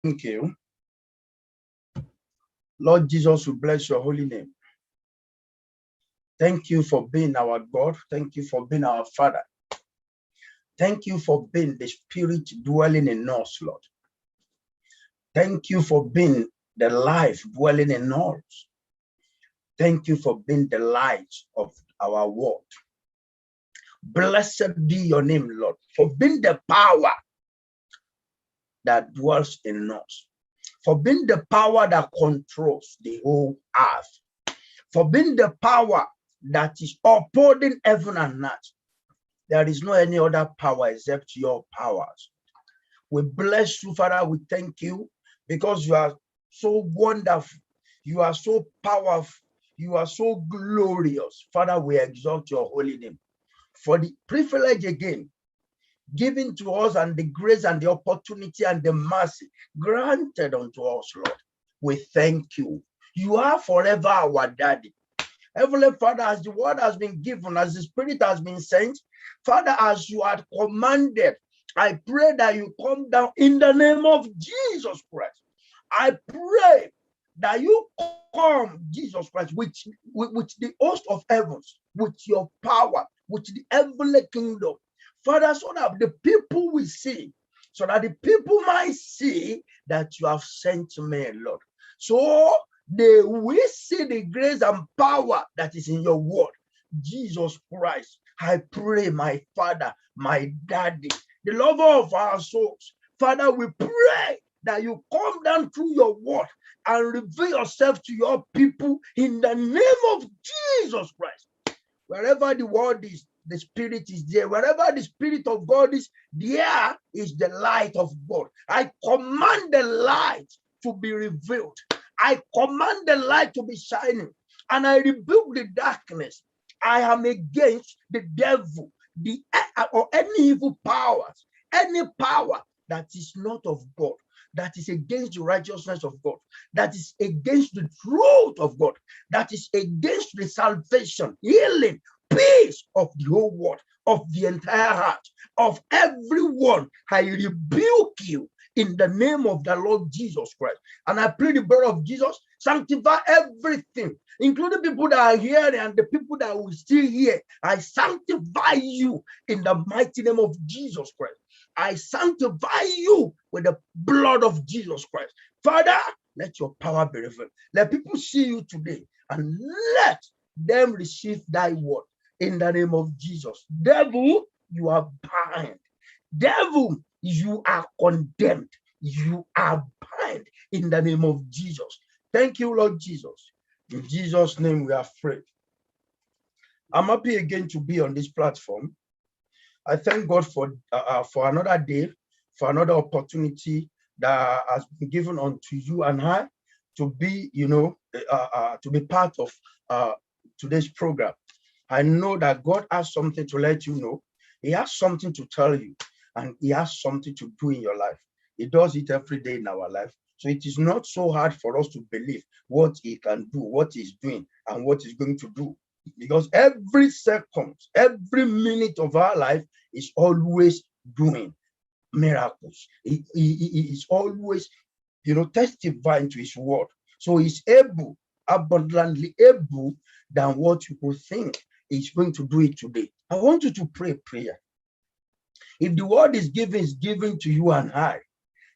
Thank you. Lord Jesus, we bless your holy name. Thank you for being our God. Thank you for being our Father. Thank you for being the Spirit dwelling in us, Lord. Thank you for being the life dwelling in us. Thank you for being the light of our world. Blessed be your name, Lord, for being the power that dwells in us, for being the power that controls the whole earth, for being the power that is upholding heaven and earth. There is no any other power except your powers. We bless you, Father. We thank you because you are so wonderful. You are so powerful. You are so glorious. Father, we exalt your holy name for the privilege again given to us and the grace and the opportunity and the mercy granted unto us, Lord. We thank you. You are forever our daddy. Heavenly Father, as the word has been given, as the Spirit has been sent, Father, as you had commanded, I pray that you come down in the name of Jesus Christ. I pray that you come, Jesus Christ, with the host of heavens, with your power, with the heavenly kingdom. Father, so that the people will see, so that the people might see that you have sent me, Lord. So they will see the grace and power that is in your word. Jesus Christ, I pray, my Father, my Daddy, the lover of our souls. Father, we pray that you come down through your word and reveal yourself to your people in the name of Jesus Christ. Wherever the word is, the Spirit is there. Wherever the Spirit of God is, there is the light of God. I command the light to be revealed. I command the light to be shining, and I rebuke the darkness. I am against the devil, or any evil powers, any power that is not of God, that is against the righteousness of God, that is against the truth of God, that is against the salvation, healing, peace of the whole world, of the entire heart, of everyone. I rebuke you in the name of the Lord Jesus Christ. And I plead the blood of Jesus, sanctify everything, including people that are here and the people that will still hear. I sanctify you in the mighty name of Jesus Christ. I sanctify you with the blood of Jesus Christ. Father, let your power be revealed. Let people see you today and let them receive thy word in the name of Jesus. Devil, you are bound. Devil, you are condemned. You are bound in the name of Jesus. Thank you, Lord Jesus. In Jesus' name we are free. I'm happy again to be on this platform. I thank God for another day, for another opportunity that has been given unto you and I to be, to be part of today's program. I know that God has something to let you know. He has something to tell you, and he has something to do in your life. He does it every day in our life. So it is not so hard for us to believe what he can do, what he's doing, and what he's going to do. Because every second, every minute of our life is always doing miracles. He is always, testifying to his word. So he's able, abundantly able than what you could think. He's going to do it today. I want you to pray a prayer. If the word is given to you and I,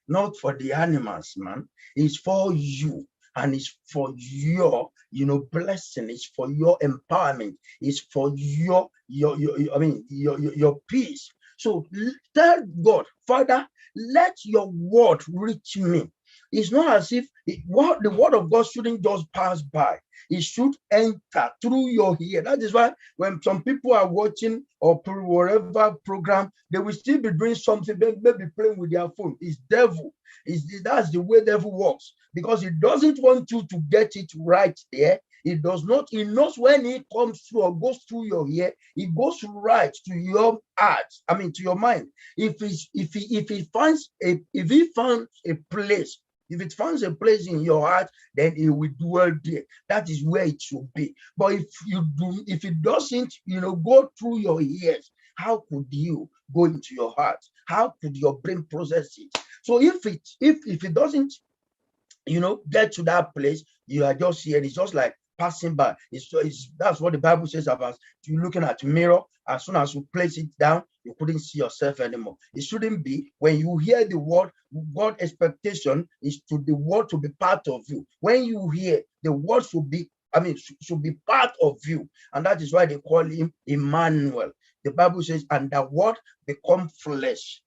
not for the animals, man. It's for you, and it's for your, blessing. It's for your empowerment. It's for your peace. So tell God, Father, let your word reach me. It's not as if the word of God shouldn't just pass by. It should enter through your ear. That is why when some people are watching or whatever program, they will still be doing something, maybe playing with their phone. It's devil. That's the way devil works, because he doesn't want you to get it right there. It does not. He knows when he comes through or goes through your ear, it goes right to your heart. To your mind. If he finds a place. If it finds a place in your heart, then it will dwell there. That is where it should be. But if it doesn't, go through your ears, how could you go into your heart? How could your brain process it? So if it doesn't, get to that place, you are just here. It's just like passing by. That's what the Bible says about you looking at a mirror. As soon as you place it down, you couldn't see yourself anymore. It shouldn't be. When you hear the word, God's expectation is to the word to be part of you. When you hear, the word should be part of you. And that is why they call him Emmanuel. The Bible says, and the word become flesh,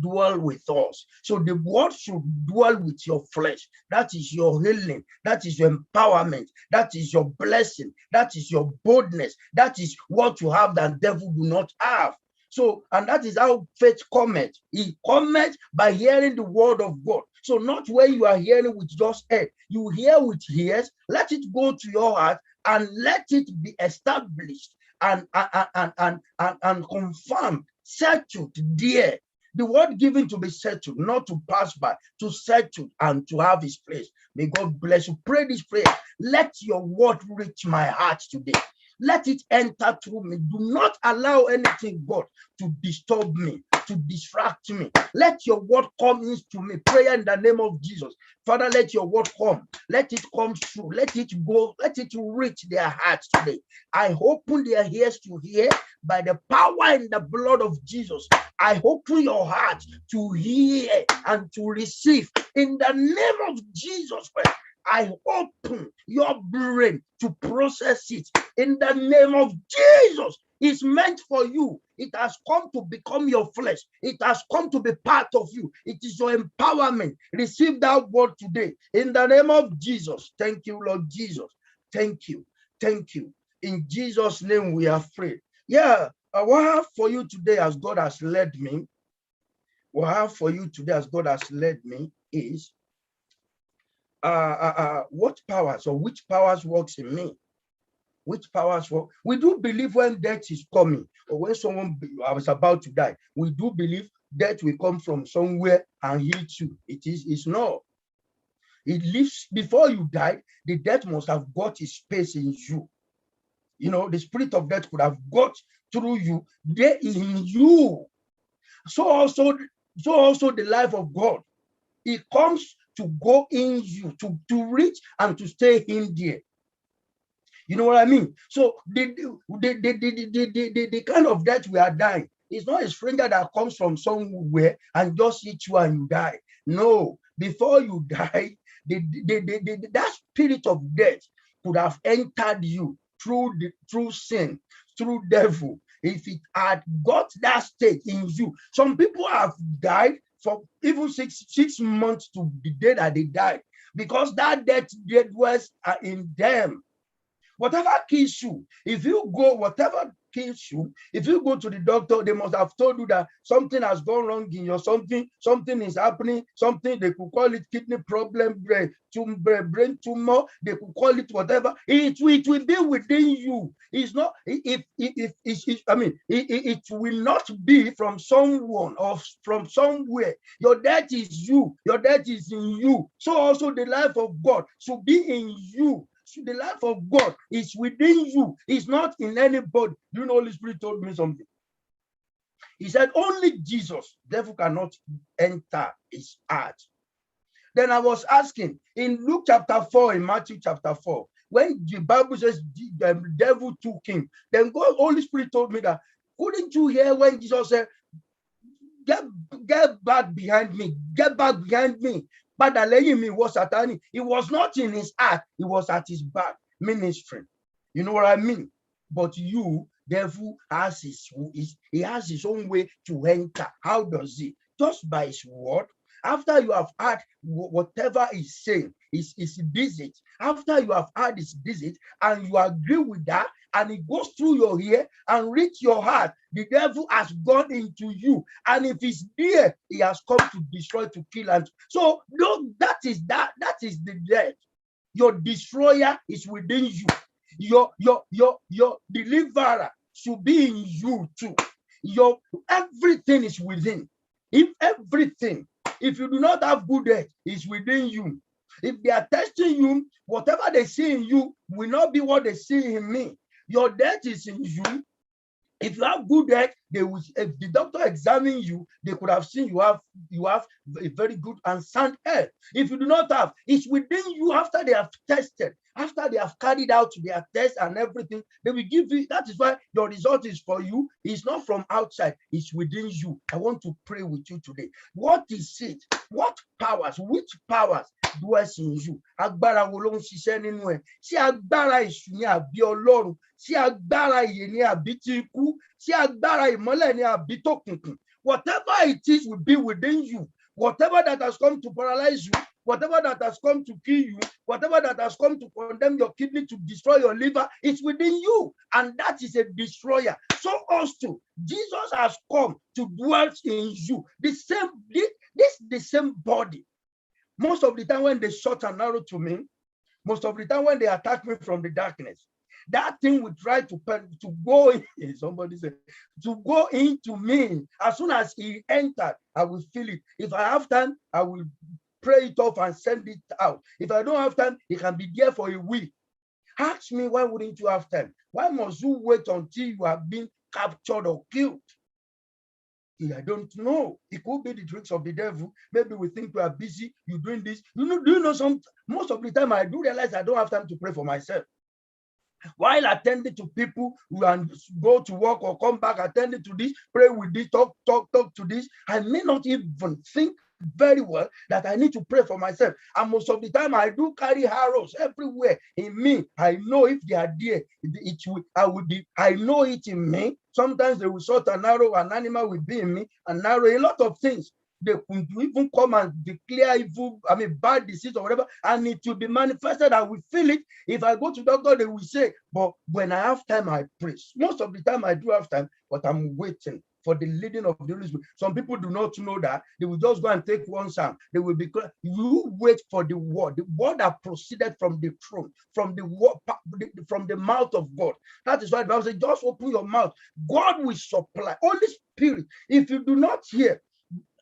dwell with us. So the word should dwell with your flesh. That is your healing. That is your empowerment. That is your blessing. That is your boldness. That is what you have that devil do not have. So, and that is how faith cometh. It cometh by hearing the word of God. So not where you are hearing with just head. You hear with ears. Let it go to your heart and let it be established and confirmed, settled there. The word given to be settled, not to pass by, to settle and to have his place. May God bless you. Pray this prayer. Let your word reach my heart today. Let it enter through me. Do not allow anything, God, to disturb me, to distract me. Let your word come into me. Prayer in the name of Jesus. Father, let your word come. Let it come through. Let it go. Let it reach their hearts today. I open their ears to hear by the power in the blood of Jesus. I open your heart to hear and to receive in the name of Jesus Christ. I open your brain to process it in the name of Jesus. It's meant for you. It has come to become your flesh. It has come to be part of you. It is your empowerment. Receive that word today in the name of Jesus. Thank you, Lord Jesus. Thank you. Thank you. In Jesus' name we are free. Yeah, what I have for you today as God has led me, is what powers or which powers works in me. Which powers work? We do believe when death is coming or when someone was about to die, we do believe death will come from somewhere and hit you. It's not. It lives before you die. The death must have got its space in you. The spirit of death could have got through you, there in you. So also the life of God. It comes to go in you, to reach and to stay in there. You know what I mean? So the kind of death we are dying is not a stranger that comes from somewhere and just hit you and you die. No, before you die, that spirit of death could have entered you through sin, through devil. If it had got that state in you, some people have died for even six months to the day that they died because that death was in them. Whatever kills you, if you go to the doctor, they must have told you that something has gone wrong in your something is happening, something they could call it kidney problem, brain tumor, they could call it whatever. It will be within you. It's not it will not be from someone or from somewhere. Your death is you, your death is in you. So also the life of God should be in you. So the life of God is within you. It's not in anybody. You know, Holy Spirit told me something. He said, only Jesus, devil cannot enter his heart. Then I was asking, in Luke chapter 4, in Matthew chapter 4, when the Bible says the devil took him, then God, Holy Spirit told me that, couldn't you hear when Jesus said, get back behind me, get back behind me. But the me was Satani. It was not in his heart, it was at his back ministering. You know what I mean? But you, devil, has his own way to enter. How does he? Just by his word. After you have heard whatever he's saying, his visit, after you have heard his visit and you agree with that, and it goes through your ear and reach your heart, the devil has gone into you. And if he's there, he has come to destroy, to kill. And so no, that is the death. Your destroyer is within you. Your deliverer should be in you too. Your everything is within. If you do not have good health, it's within you. If they are testing you, whatever they see in you will not be what they see in me. Your death is in you. If you have good health, they will. If the doctor examine you, they could have seen you have a very good and sound health. If you do not have, it's within you. After they have tested, after they have carried out their test and everything, they will give you. That is why your result is for you. It's not from outside. It's within you. I want to pray with you today. What is it? What powers? Which powers dwells in you? Agbára wo ló ń ṣiṣẹ́ nínú ẹ? Ṣé agbára èṣù ni àbí Ọlọ́run? Ṣé agbára ìyè ni àbí ti ikú? Ṣé agbára ìmọ́lẹ̀ ni àbí tòkùnkùn? Whatever it is will be within you. Whatever that has come to paralyze you, whatever that has come to kill you, whatever that has come to condemn your kidney, to destroy your liver, it's within you. And that is a destroyer. So also, Jesus has come to dwell in you. This the same body. Most of the time when they shot an arrow to me, most of the time when they attack me from the darkness, that thing will try to go in. Somebody said, to go into me. As soon as he entered, I will feel it. If I have time, I will pray it off and send it out. If I don't have time, it can be there for a week. Ask me, why wouldn't you have time? Why must you wait until you have been captured or killed? I don't know. It could be the tricks of the devil. Maybe we think we are busy. You're doing this. Do you know some? Most of the time, I do realize I don't have time to pray for myself. While attending to people who go to work or come back, attending to this, pray with this, talk to this, I may not even think very well that I need to pray for myself. And most of the time, I do carry arrows everywhere in me. I know if they are there, I know it in me. Sometimes they will shot an arrow, an animal will be in me, an arrow, a lot of things. They could even come and declare evil, bad disease or whatever, and it will be manifested. I will feel it. If I go to doctor, they will say, but when I have time, I pray. Most of the time, I do have time, but I'm waiting for the leading of the Holy Spirit. Some people do not know that. They will just go and take one psalm. They will be, you wait for the word that proceeded from the throne, from the mouth of God. That is why the Bible says, just open your mouth. God will supply. Holy Spirit, if you do not hear,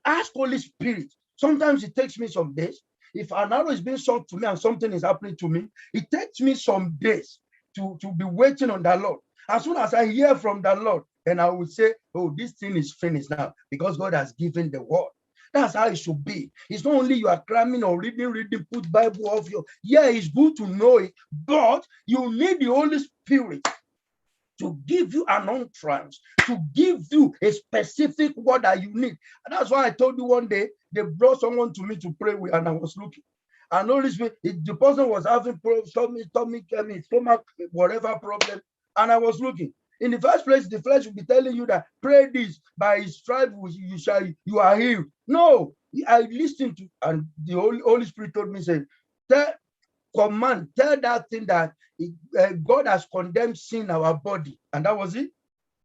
ask Holy Spirit. Sometimes it takes me some days. If an arrow is being shot to me and something is happening to me, it takes me some days to be waiting on the Lord. As soon as I hear from the Lord, then I will say, oh, this thing is finished now because God has given the word. That's how it should be. It's not only you are cramming or reading, put Bible off your. Yeah, it's good to know it, but you need the Holy Spirit to give you an entrance, to give you a specific word that you need. And that's why I told you one day, they brought someone to me to pray with, and I was looking. And Holy Spirit, the person was having stomach, whatever problem, and I was looking. In the first place, the flesh will be telling you that pray this, by his stripes you are healed. No, I listened to, and the Holy Spirit told me, say, tell that thing that God has condemned sin in our body. And that was it.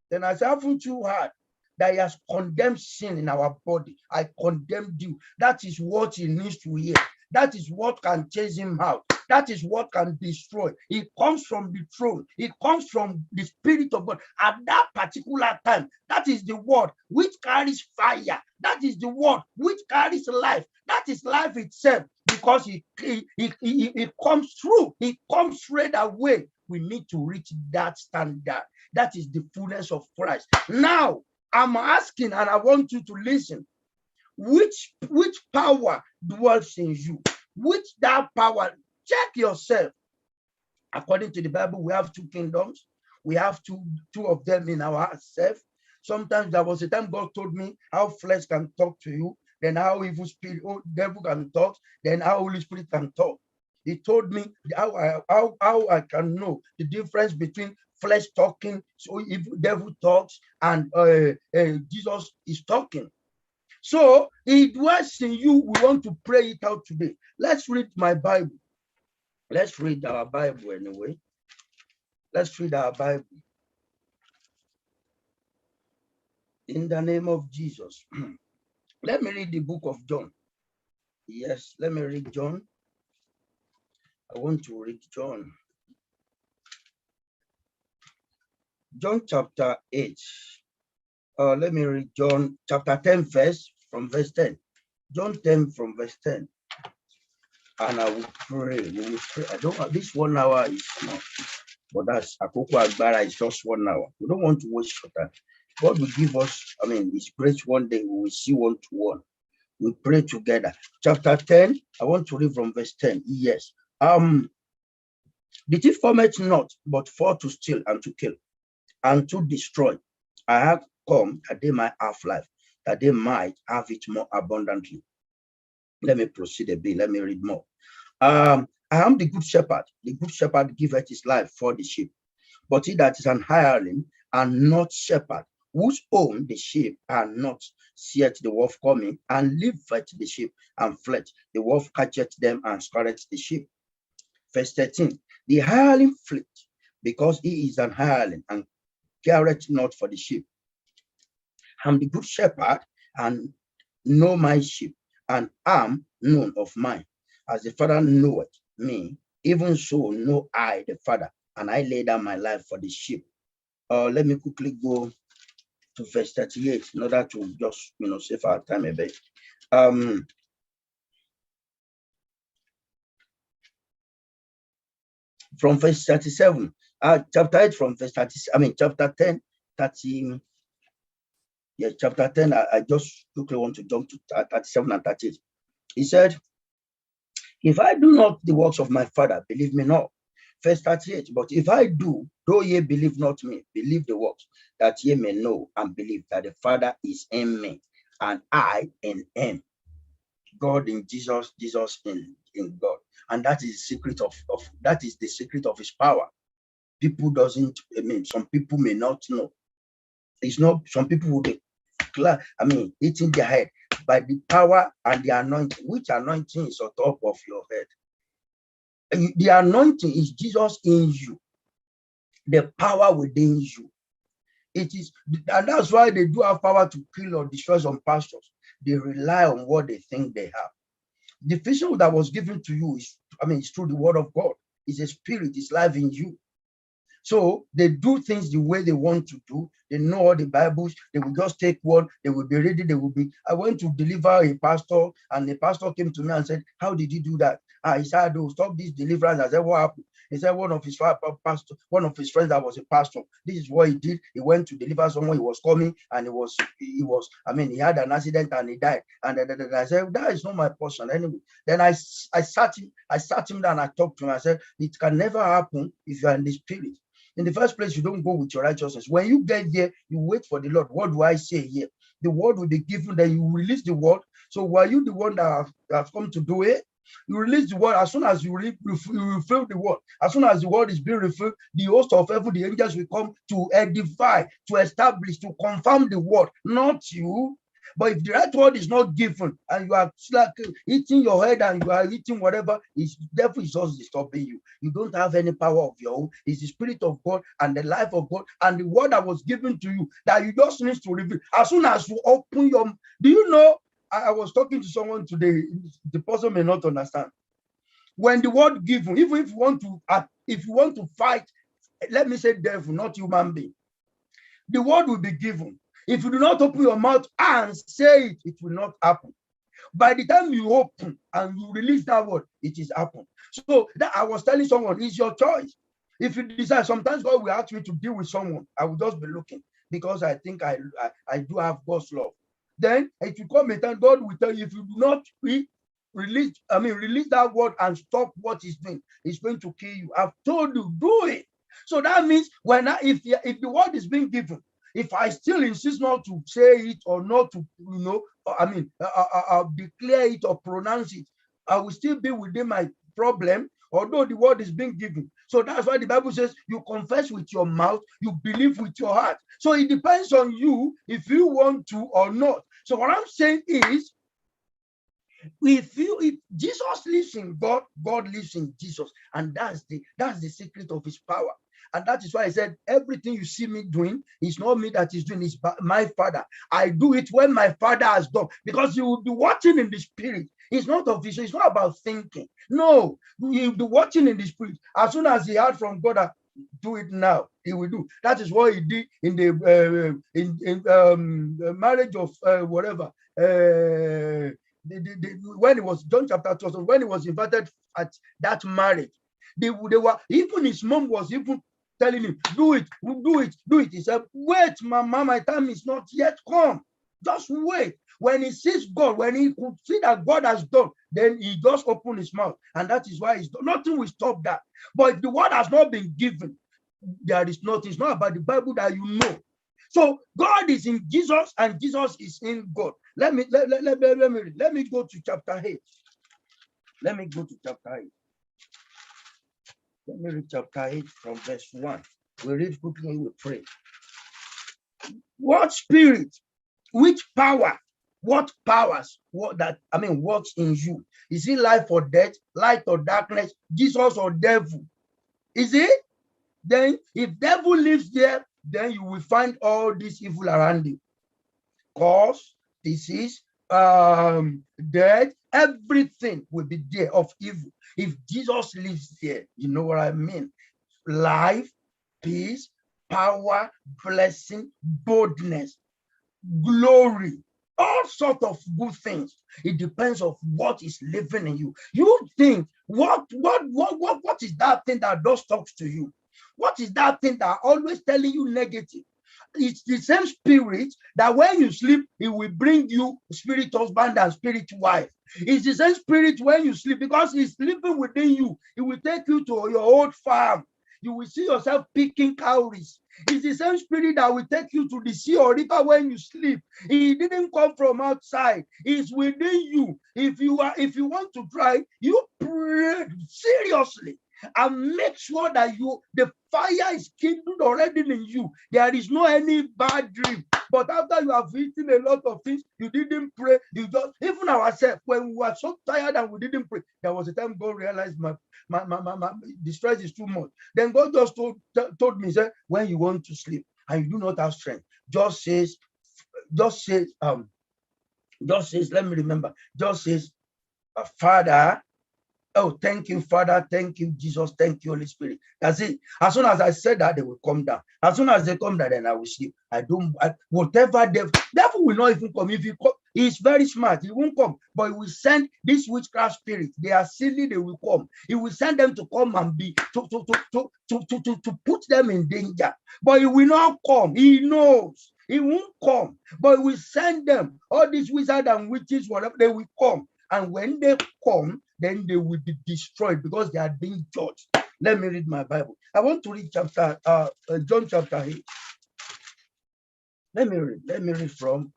Then I said, haven't you heard that he has condemned sin in our body? I condemned you. That is what he needs to hear. That is what can chase him out. That is what can destroy. It comes from the throne. It comes from the Spirit of God. At that particular time, that is the word which carries fire. That is the word which carries life. That is life itself, because it comes through. It comes straight away. We need to reach that standard. That is the fullness of Christ. Now, I'm asking, and I want you to listen. Which power dwells in you? Which that power? Check yourself. According to the Bible, we have two kingdoms. We have two of them in ourselves. Sometimes there was a time God told me how flesh can talk to you, then how evil spirit, devil can talk, then how Holy Spirit can talk. He told me how I can know the difference between flesh talking, so evil devil talks, and Jesus is talking. So it dwells in you. We want to pray it out today. Let's read my Bible. Let's read our Bible anyway. Let's read our Bible. In the name of Jesus. Let me read the book of John. Yes, let me read John. I want to read John. John chapter 8. Let me read John chapter 10 from verse 10. John 10 from verse 10. And I will pray. We will pray. I don't. This 1 hour is not. But that's AKOKO AGBARA is just 1 hour. We don't want to waste your time. God will give us, it's great one day. We will see 1-to-1. We pray together. Chapter 10, I want to read from verse 10. Yes. The thief cometh not, but for to steal and to kill and to destroy. I have come that they might have life, that they might have it more abundantly. Let me proceed a bit. Let me read more. I am the good shepherd. The good shepherd giveth his life for the sheep. But he that is an hireling and not shepherd, whose own the sheep are not, seeth the wolf coming, and leaveth the sheep and fled. The wolf catcheth them and scattereth the sheep. Verse 13. The hireling fleeth, because he is an hireling and careth not for the sheep. I am the good shepherd, and know my sheep, and am known of mine. As the Father knoweth me, even so know I the Father, and I lay down my life for the sheep. Let me quickly go to verse 38 in order to just save our time a bit. From verse 37, chapter 8 from verse 30, chapter 10, 30. Yeah, chapter 10, I just quickly want to jump to 37 and 38. He said, if I do not the works of my Father, believe me not. Verse 38, but if I do, though ye believe not me, believe the works, that ye may know and believe that the Father is in me, and I in him. God in Jesus, Jesus in God. And that is the secret that is the secret of his power. People doesn't, some people may not know. It's not, some people will be hitting their head by the power and the anointing. Which anointing is on top of your head? The anointing is Jesus in you, the power within you. It is, and that's why they do have power to kill or destroy some pastors. They rely on what they think they have. The vision that was given to you is, it's through the word of God. It's a spirit, it's life in you. So they do things the way they want to do. They know all the Bibles. They will just take one. They will be ready. I went to deliver a pastor, and the pastor came to me and said, how did you do that? He said, "Oh, stop this deliverance." I said, what happened? He said, one of his friends that was a pastor, this is what he did. He went to deliver someone. He was coming, and he had an accident and he died. And I said, that is not my portion anyway. Then I sat him down and I talked to him. I said, it can never happen if you are in the spirit. In the first place, you don't go with your righteousness. When you get there, you wait for the Lord. What do I say here? The word will be given, then you release the word. So were you the one that has come to do it? You release the word. As soon as you refill the word, as soon as the word is being refilled, the host of heaven, the angels will come to edify, to establish, to confirm the word, not you. But if the right word is not given and you are like eating your head and you are eating whatever, the devil is just disturbing you. You don't have any power of your own. It's the Spirit of God and the life of God and the word that was given to you that you just need to reveal. As soon as you open your, do you know, I was talking to someone today, the person may not understand. When the word given, even if you want to fight, let me say devil, not human being, the word will be given. If you do not open your mouth and say it, it will not happen. By the time you open and you release that word, it is happened. So that I was telling someone, it's your choice. If you decide, sometimes God will ask me to deal with someone, I will just be looking because I think I do have God's love. Then it will come a time God will tell you, if you do not release that word and stop what he's doing, it's going to kill you. I've told you, do it. So that means if the word is being given, if I still insist not to say it or not to, declare it or pronounce it, I will still be within my problem, although the word is being given. So that's why the Bible says you confess with your mouth, you believe with your heart. So it depends on you if you want to or not. So what I'm saying is, if Jesus lives in God, God lives in Jesus, and that's the secret of his power. And that is why I said, everything you see me doing, it's not me that is doing, it's my Father. I do it when my Father has done, because you will be watching in the spirit. It's not official, it's not about thinking. No, you'll be watching in the spirit. As soon as he heard from God, do it now, he will do. That is what he did in the marriage of whatever. When it was John chapter 12, when he was invited at that marriage, they were, even his mom was even telling him, do it, do it, do it. He said, wait, mama, my time is not yet come. Just wait. When he sees God, when he could see that God has done, then he just opened his mouth. And that is why nothing will stop that. But if the word has not been given, there is nothing. It's not about the Bible that you know. So God is in Jesus and Jesus is in God. Let me go to chapter 8. Let me go to chapter 8. Let me read chapter 8 from verse 1. We read quickly, we pray. What spirit, which power, what powers, what's in you? Is it life or death, light or darkness, Jesus or devil? Is it? Then if devil lives there, then you will find all this evil around you. Cause, disease, death, everything will be there of evil. If Jesus lives there, you know what I mean? Life, peace, power, blessing, boldness, glory, all sorts of good things. It depends on what is living in you. You think, what is that thing that does talk to you? What is that thing that always telling you negative? It's the same spirit that when you sleep, it will bring you spirit husband and spirit wife. It's the same spirit when you sleep, because it's sleeping within you. It will take you to your old farm. You will see yourself picking cowries. It's the same spirit that will take you to the sea or river when you sleep. It didn't come from outside. It's within you. If you want to try, you pray seriously and make sure that the fire is kindled already in you. There is no any bad dream. But after you have eaten a lot of things, you didn't pray. You just, even ourselves, when we were so tired and we didn't pray, there was a time God realized the stress is too much. Then God just told me, say, when you want to sleep and you do not have strength, just says, let me remember, just says, Father, oh, thank you, Father. Thank you, Jesus. Thank you, Holy Spirit. That's it. As soon as I said that, they will come down. As soon as they come down, then I will sleep. Whatever devil will not even come. If he come, he's very smart. He won't come. But he will send this witchcraft spirit. They are silly. They will come. He will send them to come and to put them in danger. But he will not come. He knows. He won't come. But he will send them. All these wizards and witches, whatever, they will come. And when they come, then they will be destroyed because they are being judged. Let me read my Bible. I want to read John chapter 8. Let me read from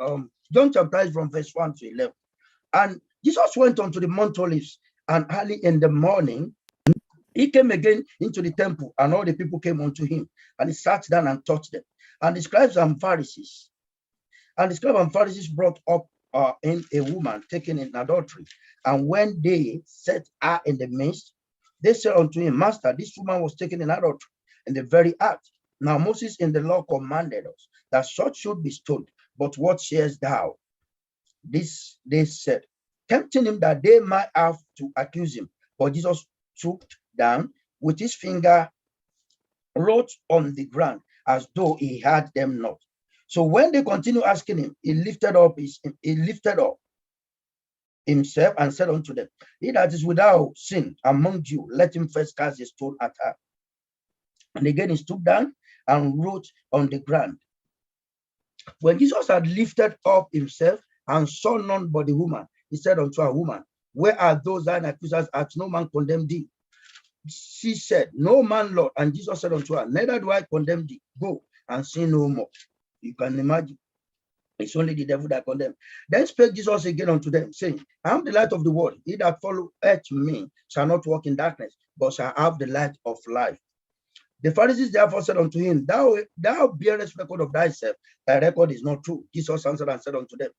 John chapter 8 from verse 1 to 11. And Jesus went on to the Mount Olives, and early in the morning, he came again into the temple, and all the people came unto him, and he sat down and taught them. And the scribes and Pharisees brought up in a woman taken in adultery. And when they set her in the midst, they said unto him, Master, this woman was taken in adultery in the very act. Now Moses in the law commanded us that such should be stoned. But what sayest thou? This they said, tempting him that they might have to accuse him. But Jesus stooped down with his finger, wrote on the ground as though he had them not. So when they continued asking him, he lifted up himself and said unto them, he that is without sin among you, let him first cast a stone at her. And again he stooped down and wrote on the ground. When Jesus had lifted up himself and saw none but the woman, he said unto her, Woman, where are those thine accusers? Hath no man condemned thee? She said, No man, Lord. And Jesus said unto her, Neither do I condemn thee. Go and sin no more. You can imagine. It's only the devil that condemns. Then spake Jesus again unto them, saying, I am the light of the world. He that followeth me shall not walk in darkness, but shall have the light of life. The Pharisees therefore said unto him, Thou bearest record of thyself, thy record is not true. Jesus answered and said unto them,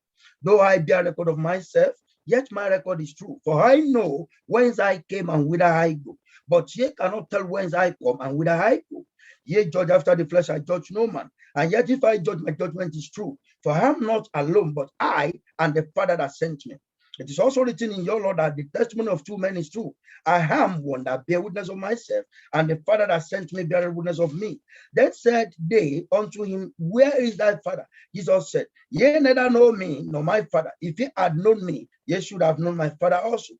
Though I bear record of myself, yet my record is true. For I know whence I came and whither I go. But ye cannot tell whence I come and whither I go. Ye judge after the flesh, I judge no man. And yet if I judge, my judgment is true. For I am not alone, but I and the Father that sent me. It is also written in your law that the testimony of two men is true. I am one that bear witness of myself, and the Father that sent me bear witness of me. Then said they unto him, Where is thy Father? Jesus said, Ye neither know me nor my Father. If ye had known me, ye should have known my Father also.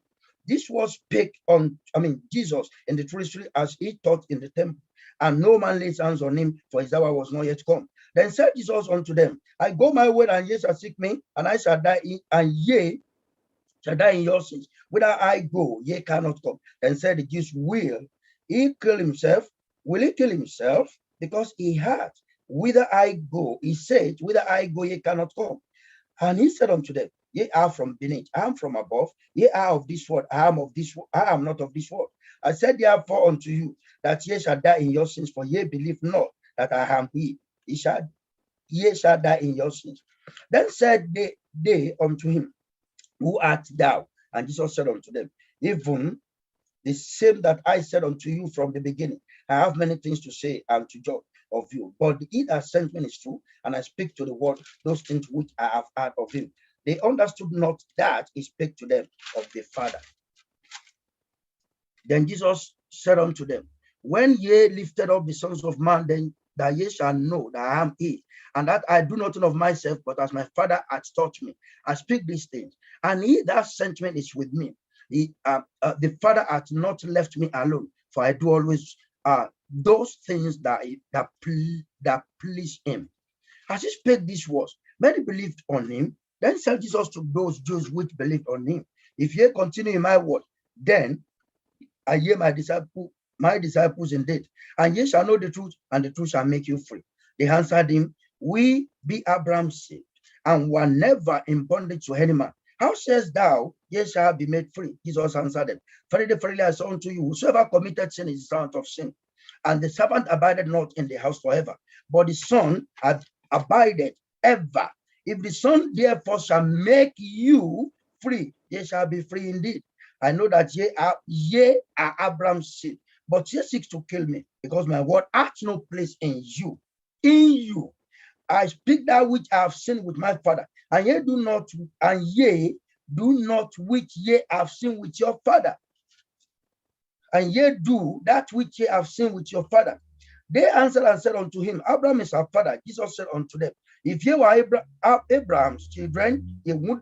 This was spake on, Jesus in the tree as he taught in the temple. and no man lays hands on him, for his hour was not yet come. Then said Jesus unto them, I go my way, and ye shall seek me, and I shall die and ye shall die in your sins. Whither I go, ye cannot come. Then said the Jews, will he kill himself? Will he kill himself? Because he had, whither I go, he said, whither I go, ye cannot come. And he said unto them, ye are from beneath, I am from above, ye are of this world, I am of this world, I am not of this world. I said therefore unto you, that ye shall die in your sins, for ye believe not that I am he. Ye shall die in your sins. Then said they unto him, who art thou? And Jesus said unto them, even the same that I said unto you from the beginning. I have many things to say and to judge of you, but he that sent me is true, and I speak to the world those things which I have heard of him. They understood not that he spake to them of the Father. Then Jesus said unto them, when ye lifted up the sons of man, then that ye shall know that I am he, and that I do nothing of myself, but as my Father hath taught me, I speak these things. And he that sent me is with me. The Father hath not left me alone, for I do always those things that please him. As he spake these words, many believed on him. Then said Jesus to those Jews which believed on him, if ye continue in my word, then are ye my disciples indeed, and ye shall know the truth, and the truth shall make you free. They answered him, we be Abraham's seed, and were never in bondage to any man. How sayest thou, ye shall be made free? Jesus answered them, verily I say unto you, whosoever committed sin is the servant of sin. And the servant abided not in the house forever, but the Son abided ever. If the Son therefore shall make you free, ye shall be free indeed. I know that ye are Abraham's seed, but ye seek to kill me, because my word hath no place in you. In you, I speak that which I have seen with my Father, and ye do not which ye have seen with your father. And ye do that which ye have seen with your father. They answered and said unto him, Abraham is our father. Jesus said unto them, if ye were Abraham's children, ye would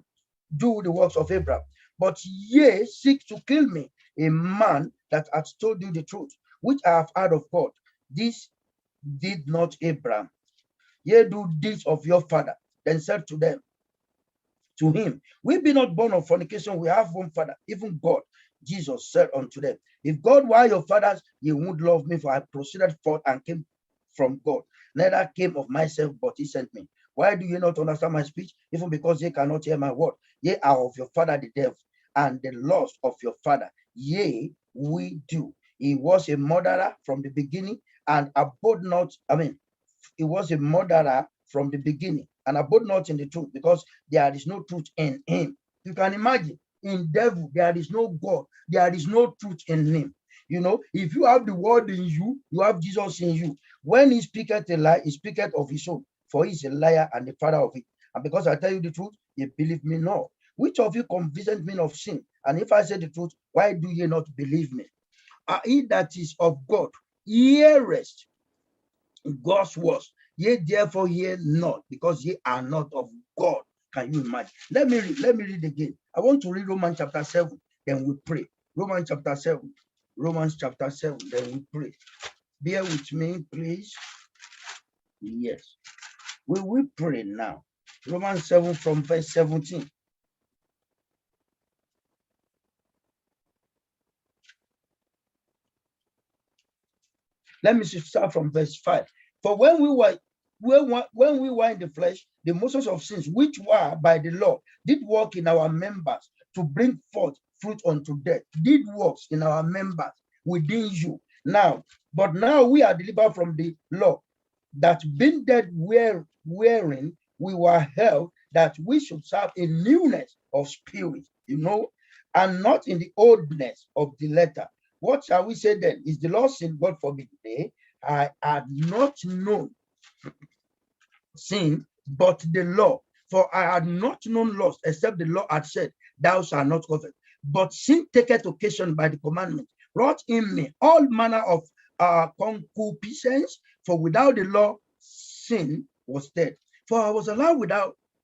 do the works of Abraham. But ye seek to kill me, a man that hath told you the truth, which I have heard of God. This did not Abraham. Ye do this of your father. Then said to him, we be not born of fornication, we have one Father, even God. Jesus said unto them, if God were your fathers, ye would love me, for I proceeded forth and came from God. Neither came of myself, but he sent me. Why do ye not understand my speech? Even because ye cannot hear my word. Ye are of your father the devil, and the lust of your father, yea, we do. He was a murderer from the beginning, and abode not, he was a murderer from the beginning, and abode not in the truth, because there is no truth in him. You can imagine, in devil, there is no God, there is no truth in him. You know, if you have the word in you, you have Jesus in you. When he speaketh a lie, he speaketh of his own, for he is a liar and the father of it. And because I tell you the truth, ye believe me not. Which of you convinceth me of sin? And if I say the truth, why do ye not believe me? He that is of God, heareth God's words. Ye therefore hear not, because ye are not of God. Can you imagine? Let me read again. I want to read Romans chapter 7, then we pray. Romans chapter 7, then we pray. Bear with me, please. Yes. We will pray now. Romans 7 from verse 17. Let me start from verse 5. For when we were in the flesh, the motions of sins which were by the law did work in our members to bring forth fruit unto death. Did works in our members within you. But now we are delivered from the law, that being dead wherein we were held, that we should serve in newness of spirit, and not in the oldness of the letter. What shall we say then? Is the law sin? God forbid. I had not known sin but the law, for I had not known lust, except the law had said, thou shalt not covet. But sin taketh occasion by the commandment, wrought in me all manner of concupiscence, for without the law sin was dead. For I was allowed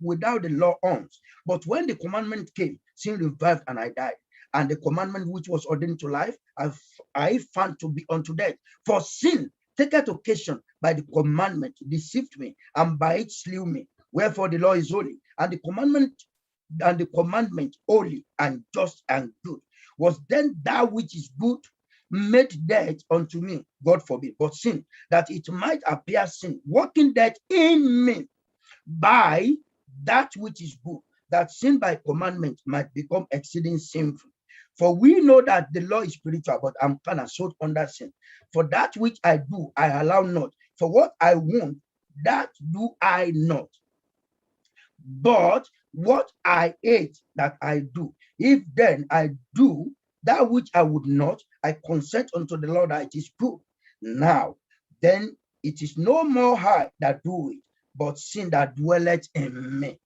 without the law once, but when the commandment came, sin revived and I died. And the commandment which was ordained to life, I found to be unto death. For sin, taketh occasion by the commandment, deceived me, and by it slew me. Wherefore the law is holy, and the commandment holy and just and good. Was then that which is good made death unto me? God forbid. But sin, that it might appear sin, working death in me by that which is good, that sin by commandment might become exceeding sinful. For we know that the law is spiritual, but I'm carnal, sold under sin. For that which I do, I allow not. For what I want, that do I not. But what I hate, that I do. If then I do that which I would not, I consent unto the law that it is good. Now, then it is no more I that do it, but sin that dwelleth in me.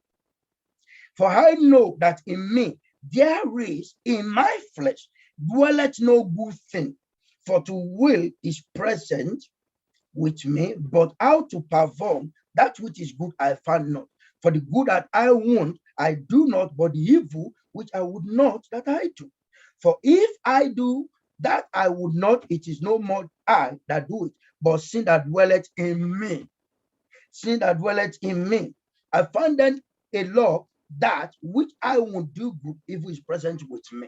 For I know that in me there is, in my flesh, dwelleth no good thing. For to will is present with me, but how to perform that which is good I find not. For the good that I want, I do not, but the evil which I would not, that I do. For if I do that I would not, it is no more I that do it, but sin that dwelleth in me. Sin that dwelleth in me. I find then a law, that which I won't do good, evil is present with me.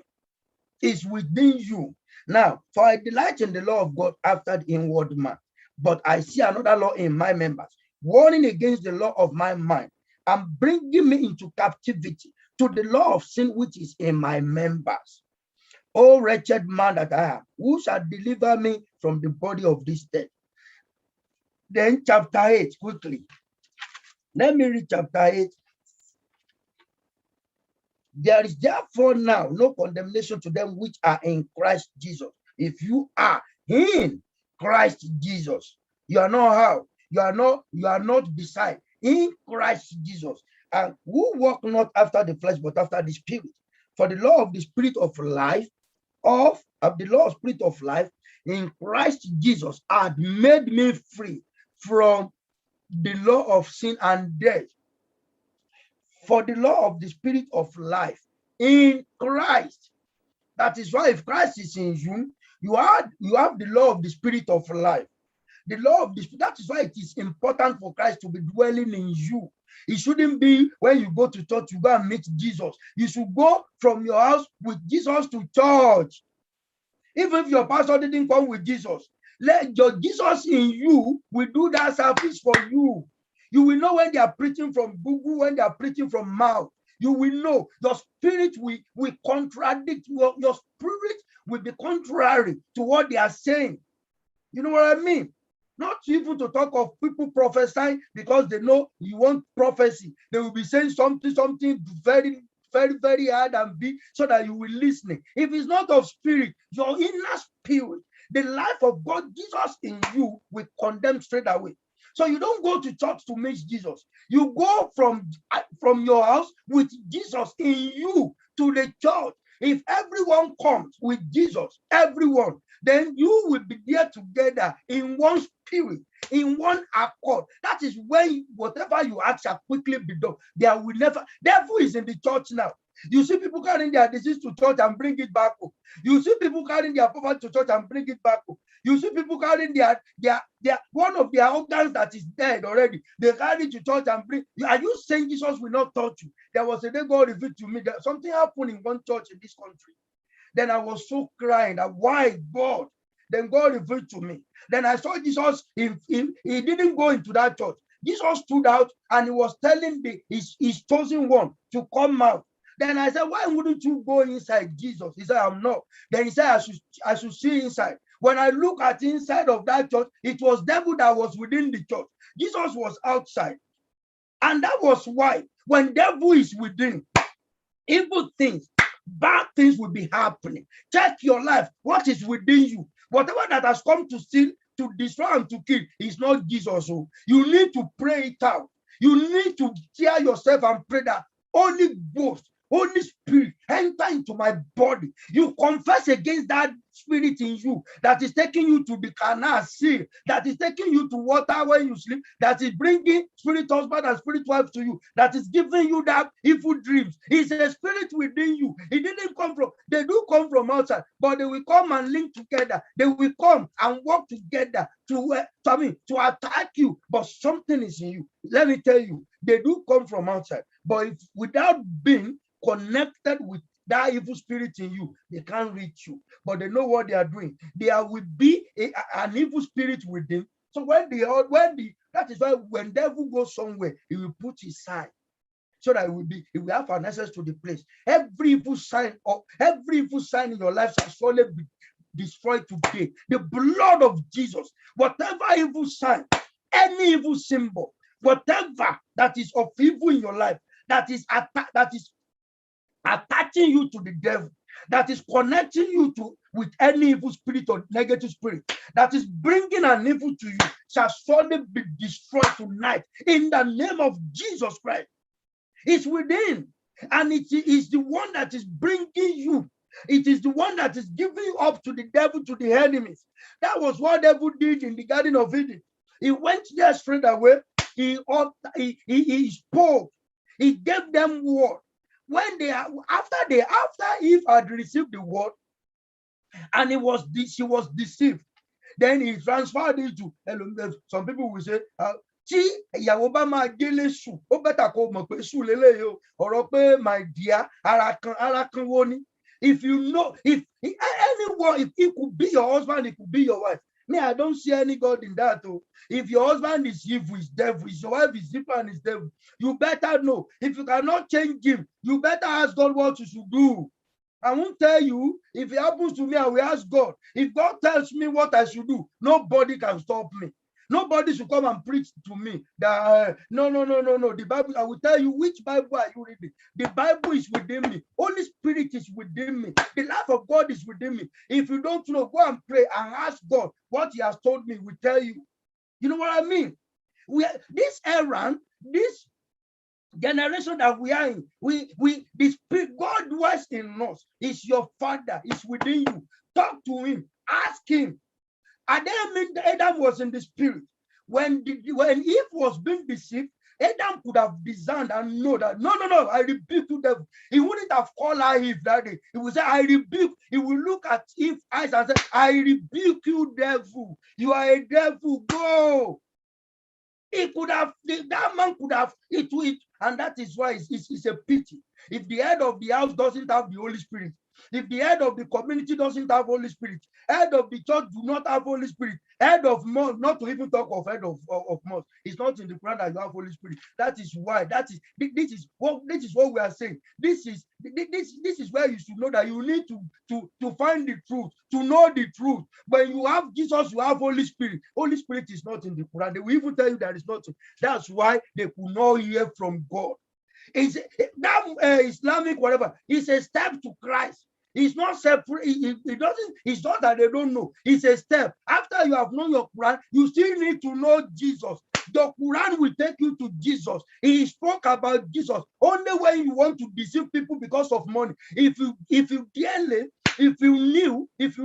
Is within you. Now, for I delight in the law of God after the inward man, but I see another law in my members, warning against the law of my mind, and bringing me into captivity to the law of sin which is in my members. O wretched man that I am, who shall deliver me from the body of this death? Then chapter 8, quickly. Let me read chapter 8. There is therefore now no condemnation to them which are in Christ Jesus. If you are in Christ Jesus, you are not how? You are not beside. In Christ Jesus. And who walk not after the flesh, but after the spirit. For the law of the spirit of life, of the law of spirit of life in Christ Jesus had made me free from the law of sin and death. For the law of the spirit of life in Christ. That is why if Christ is in you, you have the law of the spirit of life. The law of the spirit. That is why it is important for Christ to be dwelling in you. It shouldn't be when you go to church, you go and meet Jesus. You should go from your house with Jesus to church. Even if your pastor didn't come with Jesus, let your Jesus in you will do that service for you. You will know when they are preaching from Google, when they are preaching from mouth. You will know. Your spirit will contradict. Your spirit will be contrary to what they are saying. You know what I mean? Not even to talk of people prophesying because they know you want prophecy. They will be saying something very, very, very hard and big so that you will listen. If it's not of spirit, your inner spirit, the life of God, Jesus in you will condemn straight away. So you don't go to church to meet Jesus. You go from your house with Jesus in you to the church. If everyone comes with Jesus, everyone, then you will be there together in one spirit, in one accord. That is when whatever you ask shall quickly be done. There will never, devil is in the church now. You see people carrying their disease to church and bring it back home. You see people carrying their poverty to church and bring it back home. You see people carrying their one of their organs that is dead already. They carry it to church and bring. Are you saying Jesus will not touch you? There was a day God revealed to me that something happened in one church in this country. Then I was so crying that why God? Then God revealed to me. Then I saw Jesus. He didn't go into that church. Jesus stood out and he was telling his chosen one to come out. Then I said, why wouldn't you go inside, Jesus? He said, I'm not. Then he said, I should see inside. When I look at the inside of that church, it was devil that was within the church. Jesus was outside. And that was why when devil is within, evil things, bad things will be happening. Check your life. What is within you? Whatever that has come to steal, to destroy, and to kill is not Jesus. So you need to pray it out. You need to tear yourself and pray that Holy Ghost, Holy Spirit, enter into my body. You confess against that spirit in you that is taking you to the canal sea, that is taking you to water when you sleep, that is bringing spirit husband and spirit wife to you, that is giving you that evil dreams. It's a spirit within you. It didn't come from, they do come from outside, but they will come and link together. They will come and work together to attack you, but something is in you. Let me tell you, they do come from outside, but if without being connected with that evil spirit in you, they can't reach you, but they know what they are doing. There will be an evil spirit within. So that is why when devil goes somewhere, he will put his sign so that it will have an access to the place. Every evil sign in your life shall surely be destroyed today. The blood of Jesus, whatever evil sign, any evil symbol, whatever that is of evil in your life, that is attaching you to the devil, that is connecting you with any evil spirit or negative spirit, that is bringing an evil to you, shall surely be destroyed tonight in the name of Jesus Christ. It's within, and it is the one that is bringing you. It is the one that is giving you up to the devil, to the enemies. That was what the devil did in the Garden of Eden. He went there straight away. He spoke. He gave them word. When after Eve had received the word, and she was deceived, then he transferred it to some people will say, tí ìyàwó bá máa délé sùn, ó bẹ́tà kó mọ̀ pé sùn lélẹ́yìí o, ọ̀rọ̀ pé my dear, ara kan wo ni. If you know, if anyone, if it could be your husband, it could be your wife. Me, I don't see any God in that. Oh. If your husband is evil, is devil. If your wife is evil and is devil, you better know. If you cannot change him, you better ask God what you should do. I won't tell you. If it happens to me, I will ask God. If God tells me what I should do, nobody can stop me. Nobody should come and preach to me that no. The Bible, I will tell you which Bible are you reading. The Bible is within me. Holy Spirit is within me. The life of God is within me. If you don't know, go and pray and ask God what He has told me. We tell you. You know what I mean? This era, this generation that we are in, the Spirit, God dwells in us. Is your Father. Is within you. Talk to Him. Ask Him. Adam was in the spirit. When Eve was being deceived, Adam could have discerned and know that no, I rebuke you, devil. He wouldn't have called her Eve that day. He would say, I rebuke. He will look at Eve's eyes and say, I rebuke you, devil. You are a devil. Go. He could have, that man could have it, and that is why it's a pity. If the head of the house doesn't have the Holy Spirit, if the head of the community doesn't have Holy Spirit, head of the church do not have Holy Spirit, head of mosque, not to even talk of head of mosque, it's not in the Quran that you have Holy Spirit. That is why, this is what we are saying. This is where you should know that you need to find the truth, to know the truth. When you have Jesus, you have Holy Spirit. Holy Spirit is not in the Quran. They will even tell you that it's not. That's why they could not hear from God. That Islamic whatever is a step to Christ. It's not separate. It's not that they don't know. It's a step. After you have known your Quran, you still need to know Jesus. The Quran will take you to Jesus. He spoke about Jesus. Only when you want to deceive people because of money. If you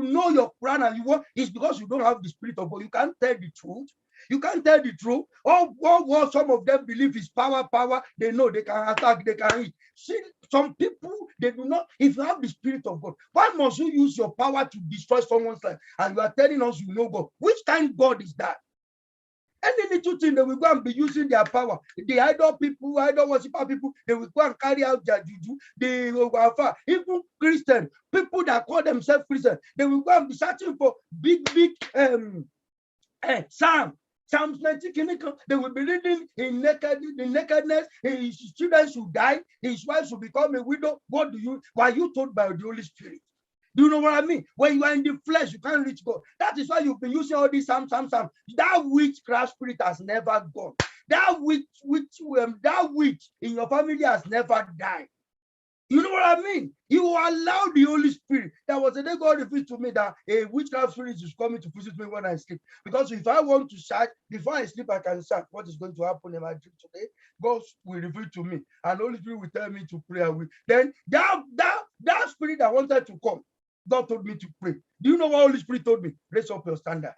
know your Quran and you want, it's because you don't have the Spirit of God. You can't tell the truth. You can't tell the truth. What some of them believe is power. They know they can attack, they can eat. See, some people, they do not. If you have the Spirit of God, why must you use your power to destroy someone's life? And you are telling us you know God. Which kind of God is that? Any little thing, they will go and be using their power. The idol worshiper people, they will go and carry out their juju. Even Christian people that call themselves Christian, they will go and be searching for big Psalms 90, they will be reading in nakedness. His children should die. His wife should become a widow. Why you told by the Holy Spirit? Do you know what I mean? When you are in the flesh, you can't reach God. That is why you've been using all these Psalms. That witchcraft spirit has never gone. That witch in your family has never died. You know what I mean? You allow the Holy Spirit. There was a day God revealed to me that a witchcraft spirit is coming to visit me when I sleep. Because if I want to shout, before I sleep, I can shout. What is going to happen in my dream today? God will reveal to me. And the Holy Spirit will tell me to pray. Then that spirit that wanted to come, God told me to pray. Do you know what Holy Spirit told me? Raise up your standard.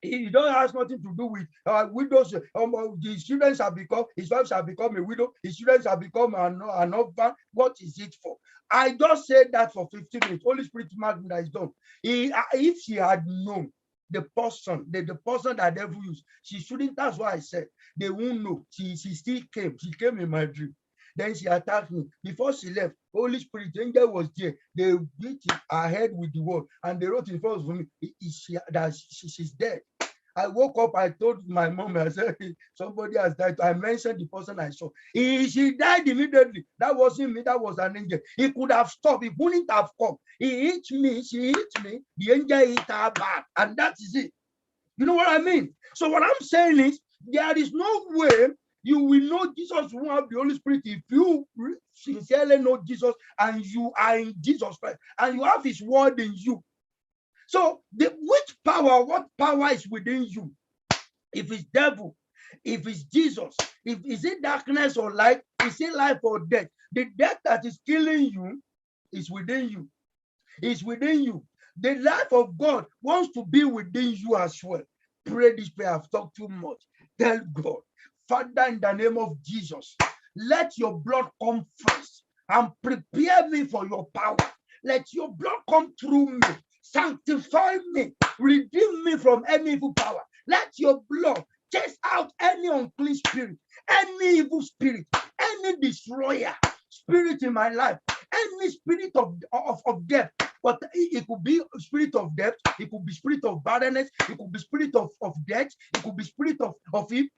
It don't has nothing to do with widows. The children shall become, his wife shall become a widow, his children shall become an orphan. What is it for? I just said that for 15 minutes. Holy Spirit marked that is done. If she had known the person that devil used, she shouldn't. That's why I said they won't know. She still came. She came in my dream. Then she attacked me. Before she left, Holy Spirit, the angel was there. They beat her head with the word, and they wrote in front of me that she's dead. I woke up, I told my mom, I said, somebody has died. I mentioned the person I saw. She died immediately. That wasn't me, that was an angel. He could have stopped, he wouldn't have come. He hit me, she hit me, the angel hit her back, and that is it. You know what I mean? So what I'm saying is, there is no way you will know Jesus, who have the Holy Spirit, if you sincerely know Jesus and you are in Jesus Christ and you have his word in you. So which power, what power is within you? If it's devil, if it's Jesus, is it darkness or light? Is it life or death? The death that is killing you is within you. It's within you. The life of God wants to be within you as well. Pray this prayer. I've talked too much. Tell God, Father, in the name of Jesus, let your blood come first and prepare me for your power. Let your blood come through me. Sanctify me. Redeem me from any evil power. Let your blood chase out any unclean spirit, any evil spirit, any destroyer spirit in my life, any spirit of death. But it could be spirit of death, it could be spirit of barrenness, it could be spirit of death, it could be spirit of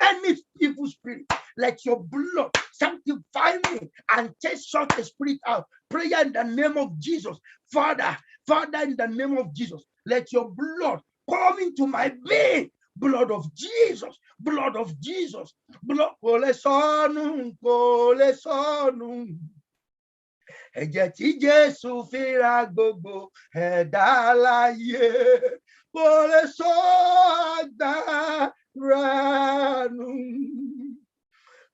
any evil spirit. Let your blood sanctify me and chase such a spirit out. Prayer in the name of Jesus. Father, in the name of Jesus, let your blood come into my being. Blood of Jesus, blood of Jesus, blood. Ẹ̀jẹ̀ tí Jésù fi ra gbogbo ẹ̀dá láyé kò lè sọ agbára nù.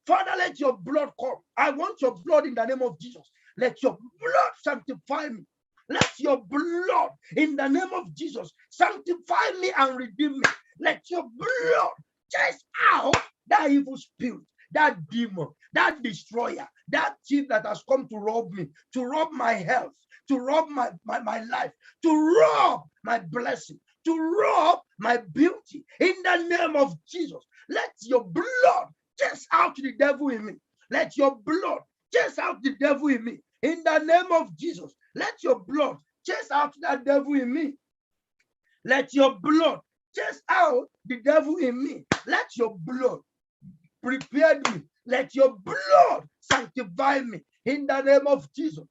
Father, let your blood come. I want your blood in the name of Jesus. Let your blood sanctify me. Let your blood in the name of Jesus sanctify me and redeem me. Let your blood chase out that evil spirit, that demon, that destroyer, that thief that has come to rob me, to rob my health, to rob my life, to rob my blessing, to rob my beauty. In the name of Jesus, let your blood chase out the devil in me. Let your blood chase out the devil in me. In the name of Jesus, let your blood chase out that devil in me. Let your blood chase out the devil in me. Let your blood prepare me. Let your blood sanctify me. In the name of Jesus.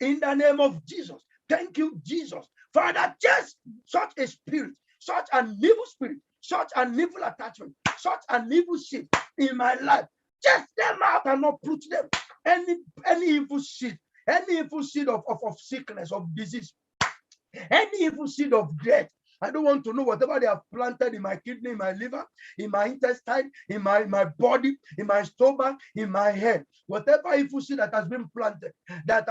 In the name of Jesus. Thank you, Jesus. Father, just such a spirit, such an evil spirit, such an evil attachment, such an evil seed in my life. Chase them out and uproot them. Any evil seed of sickness, of disease, any evil seed of death. I don't want to know whatever they have planted in my kidney, in my liver, in my intestine, in my body, in my stomach, in my head. Whatever evil seed that has been planted, that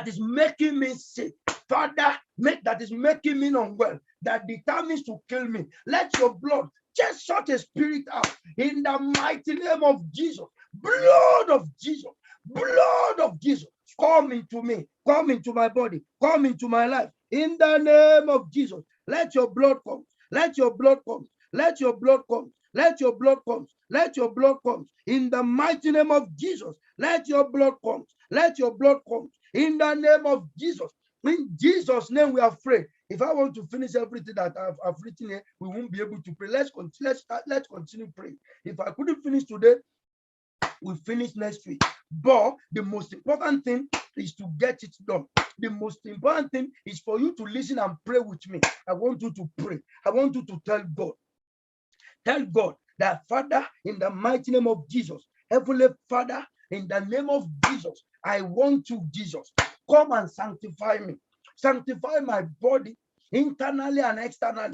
is making me sick. Father, that is making me unwell, that determines to kill me. Let your blood just shut a spirit out in the mighty name of Jesus. Blood of Jesus. Blood of Jesus. Come into me. Come into my body. Come into my life. In the name of Jesus. Let your blood come. Let your blood come. Let your blood come. Let your blood come. Let your blood come. In the mighty name of Jesus. Let your blood come. Let your blood come. In the name of Jesus. In Jesus' name we are free. If I want to finish everything that I've written here, we won't be able to pray. Let's continue praying. If I couldn't finish today, we'll finish next week. But the most important thing is to get it done. The most important thing is for you to listen and pray with me. I want you to pray. I want you to tell God. Tell God that, Father, in the mighty name of Jesus, Heavenly Father, in the name of Jesus, I want you, Jesus, come and sanctify me. Sanctify my body internally and externally,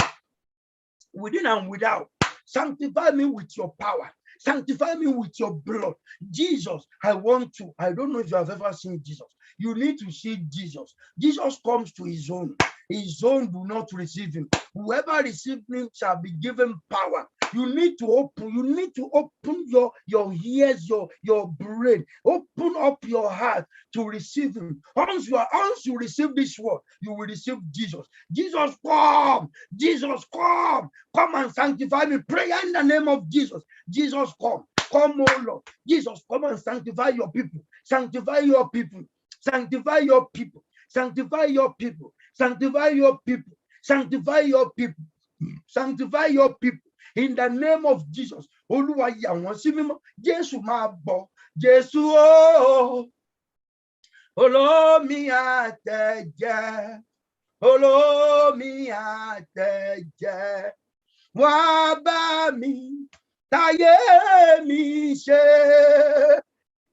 within and without. Sanctify me with your power. Sanctify me with your blood. Jesus, I want to. I don't know if you have ever seen Jesus. You need to see Jesus. Jesus comes to his own. His own do not receive him. Whoever receives him shall be given power. You need to open your ears, your brain. Open up your heart to receive him. Once you receive this word, you will receive Jesus. Jesus, come. Jesus, come. Come and sanctify me. Pray in the name of Jesus. Jesus, come. Come, oh Lord. Jesus, come and sanctify your people. Sanctify your people. Sanctify your people. Sanctify your people. Sanctify your people. Sanctify your people. Sanctify your people. In the name of Jesus. Olúwa yà wọ́n sí mímọ́. Jésù máa bọ̀. Jésù o. Olómi àtẹ̀jẹ́. Olómi àtẹ̀jẹ́. Wá bá mi táyé mi ṣe.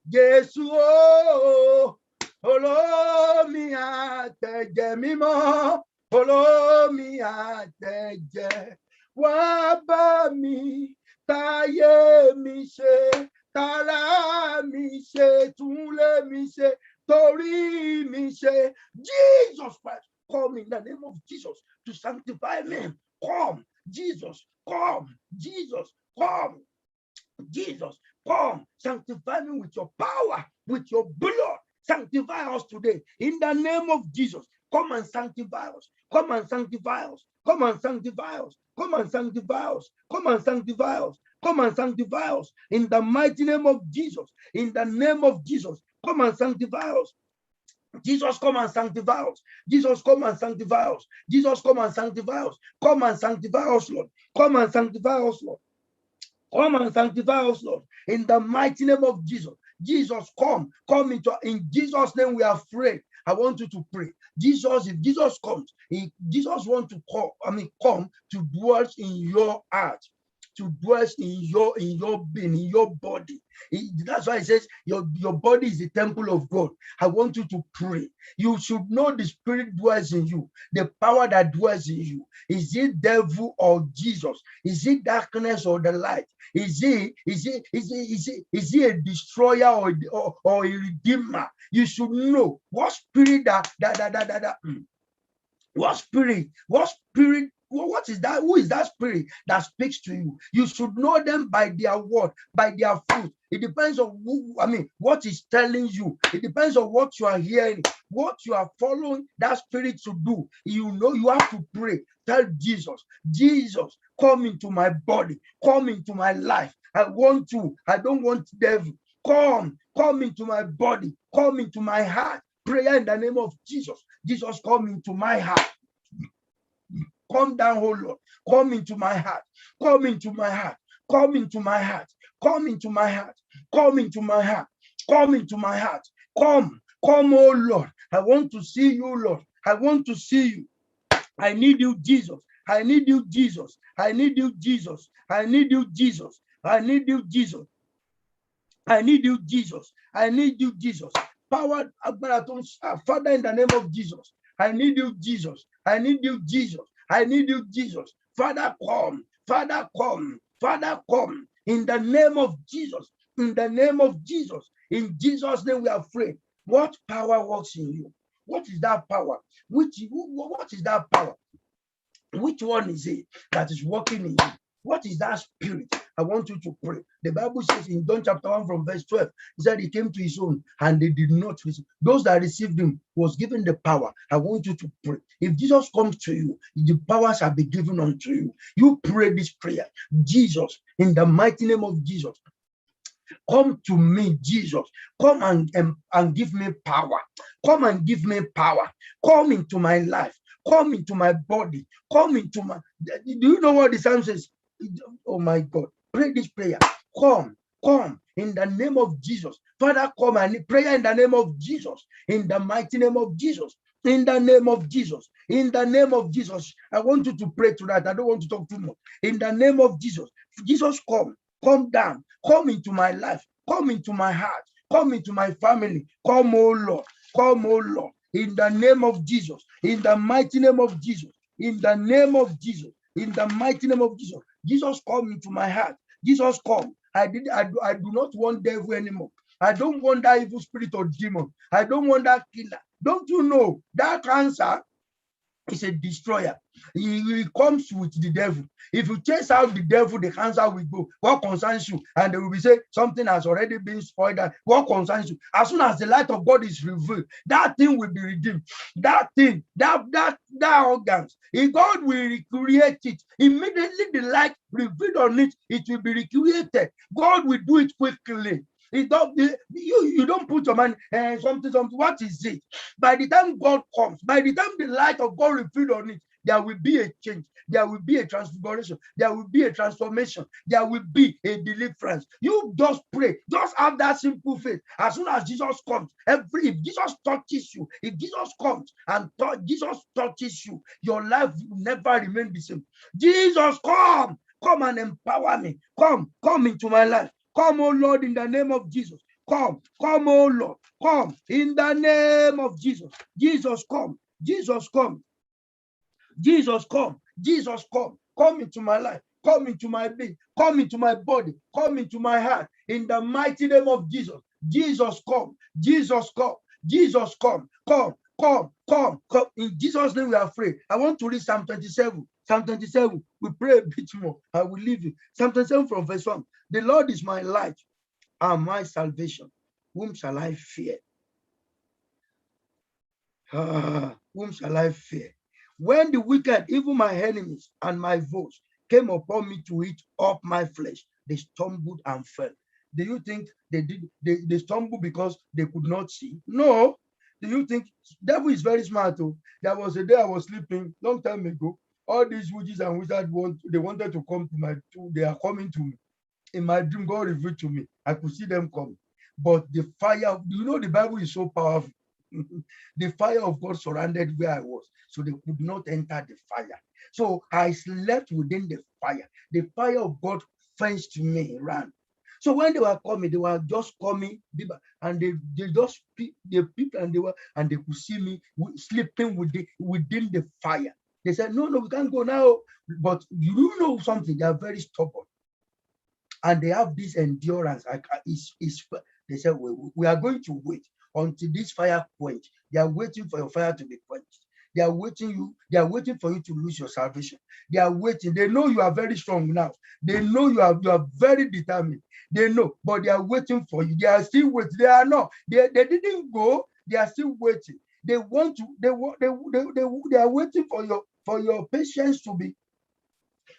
Jésù o. Olómi àtẹ̀jẹ́ mímọ́. Olómi àtẹ̀jẹ́. Wá bá mi táyé mi ṣe, tara mi ṣe, túnlé mi ṣe, torí mi ṣe. Jesus Christ, come in the name of Jesus to sanctify me. Come, Jesus, come. Jesus, come. Jesus, come. Sanctify me with your power, with your blood. Sanctify us today in the name of Jesus. Come and sanctify us. Come and sanctify us. Come and sanctify us. Come and sanctify us. Come and sanctify us. Come and sanctify us in the mighty name of Jesus. In the name of Jesus, come and sanctify us. Jesus, come and sanctify us. Jesus, come and sanctify us. Jesus, come and sanctify us. Come and sanctify us, Lord. Come and sanctify us, Lord. Come and sanctify us, Lord. In the mighty name of Jesus. Jesus, come in Jesus' name we are free. I want you to pray. Jesus, if Jesus comes, Jesus wants to come to dwell in your heart, to dwell in your being, in your body. That's why it says your body is the temple of God. I want you to pray. You should know the Spirit dwells in you, the power that dwells in you. Is it devil or Jesus? Is it darkness or the light? Is he a destroyer or a redeemer? You should know what spirit what is that? Who is that spirit that speaks to you? You should know them by their word, by their fruit. It depends on what is telling you. It depends on what you are hearing, what you are following that spirit to do. You know, you have to pray. Tell Jesus, Jesus, come into my body, come into my life. I don't want devil. Come into my body, come into my heart. Prayer in the name of Jesus. Jesus, come into my heart. Come down, oh Lord. Come into my heart. Come into my heart. Come into my heart. Come into my heart. Come into my heart. Come into my heart. Come, oh Lord. I want to see you, Lord. I want to see you. I need you, Jesus. I need you, Jesus. I need you, Jesus. I need you, Jesus. I need you, Jesus. I need you, Jesus. I need you, Jesus. Power, Father, in the name of Jesus. I need you, Jesus. I need you, Jesus. I need you, Jesus. Father, come. Father, come. Father, come. In the name of Jesus. In the name of Jesus. In Jesus' name we are free. What power works in you? What is that power? What is that power? Which one is it that is working in you? What is that spirit? I want you to pray. The Bible says in John chapter 1 from verse 12, it said he came to his own and they did not receive. Those that received him was given the power. I want you to pray. If Jesus comes to you, the power shall be given unto you. You pray this prayer. Jesus, in the mighty name of Jesus, come to me, Jesus. Come and give me power. Come and give me power. Come into my life. Come into my body. Come into my... Do you know what the Psalm says? Oh my God. Pray this prayer. Come in the name of Jesus. Father, come and pray in the name of Jesus. In the mighty name of Jesus. In the name of Jesus. In the name of Jesus. I want you to pray tonight. I don't want to talk too much. In the name of Jesus. Jesus, come down. Come into my life. Come into my heart. Come into my family. Come, oh Lord. Come, oh Lord. In the name of Jesus. In the mighty name of Jesus. In the name of Jesus. In the mighty name of Jesus. Jesus, come into my heart. Jesus, come. I do not want devil anymore. I don't want that evil spirit or demon. I don't want that killer. Don't you know that cancer is a destroyer? He comes with the devil. If you chase out the devil, the cancer will go. What concerns you? And they will be saying something has already been spoiled. What concerns you? As soon as the light of God is revealed, that thing will be redeemed. That thing, that organs, if God will recreate it, immediately the light revealed on it, it will be recreated. God will do it quickly. You don't put your mind something. What is it? By the time God comes, by the time the light of God revealed on it, there will be a change. There will be a transfiguration. There will be a transformation. There will be a deliverance. You just pray. Just have that simple faith. As soon as Jesus comes, if Jesus touches you, if Jesus comes and Jesus touches you, your life will never remain the same. Jesus, come and empower me. Come into my life. Come, oh Lord, in the name of Jesus. Come, oh Lord. Come in the name of Jesus. Jesus, come. Jesus, come. Jesus, come. Jesus, come. Come into my life. Come into my being. Come into my body. Come into my heart. In the mighty name of Jesus. Jesus, come. Jesus, come. Jesus, come. Come. In Jesus' name we are free. I want to read Psalm 27. Psalm 27. We pray a bit more. I will leave you. Psalm 27 from verse 1. The Lord is my light and my salvation. Whom shall I fear? Whom shall I fear? When the wicked, even my enemies and my foes, came upon me to eat up my flesh, they stumbled and fell. Do you think they stumbled because they could not see? No. Do you think devil is very smart? Oh? There was a day I was sleeping long time ago. All these witches and wizards wanted to come to they are coming to me. In my dream, God revealed to me. I could see them coming. But the fire, the Bible is so powerful. The fire of God surrounded where I was, so they could not enter the fire. So I slept within the fire. The fire of God fenced me around. So when they were coming, they were just coming, and they just peeped and they could see me sleeping within the fire. They said, no, we can't go now. But you know something? They are very stubborn. And they have this endurance. They said, we are going to wait until this fire quench. They are waiting for your fire to be quenched. They are waiting for you to lose your salvation. They are waiting. They know you are very strong now. They know you are very determined. They know, but they are waiting for you. They are still waiting. They are not. They didn't go. They are still waiting. They want to. They are waiting for your patience to be.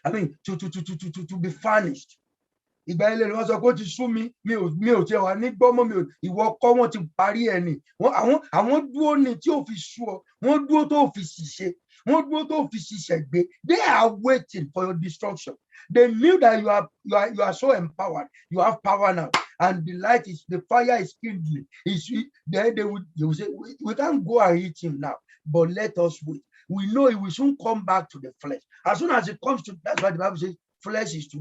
To be furnished. Ìgbà ilé wọn sọ pé ó ti sú mi ò tiẹ̀ wà ní gbọ́mọ́ ìwọ kọ́ wọn ti parí ẹ̀ ni àwọn dúró ni tí ò fi sú ọ wọ́n dúró tó fi ṣiṣẹ́ wọ́n dúró tó fi ṣiṣẹ́ gbé. They are waiting for your destruction. They knew that you are so empowered. You have power now, and the fire is kindling. Then they will say, we can't go and eat him now, but let us wait. We know it will soon come back to the flesh. As soon as it comes to, that's why the Bible says, flesh is to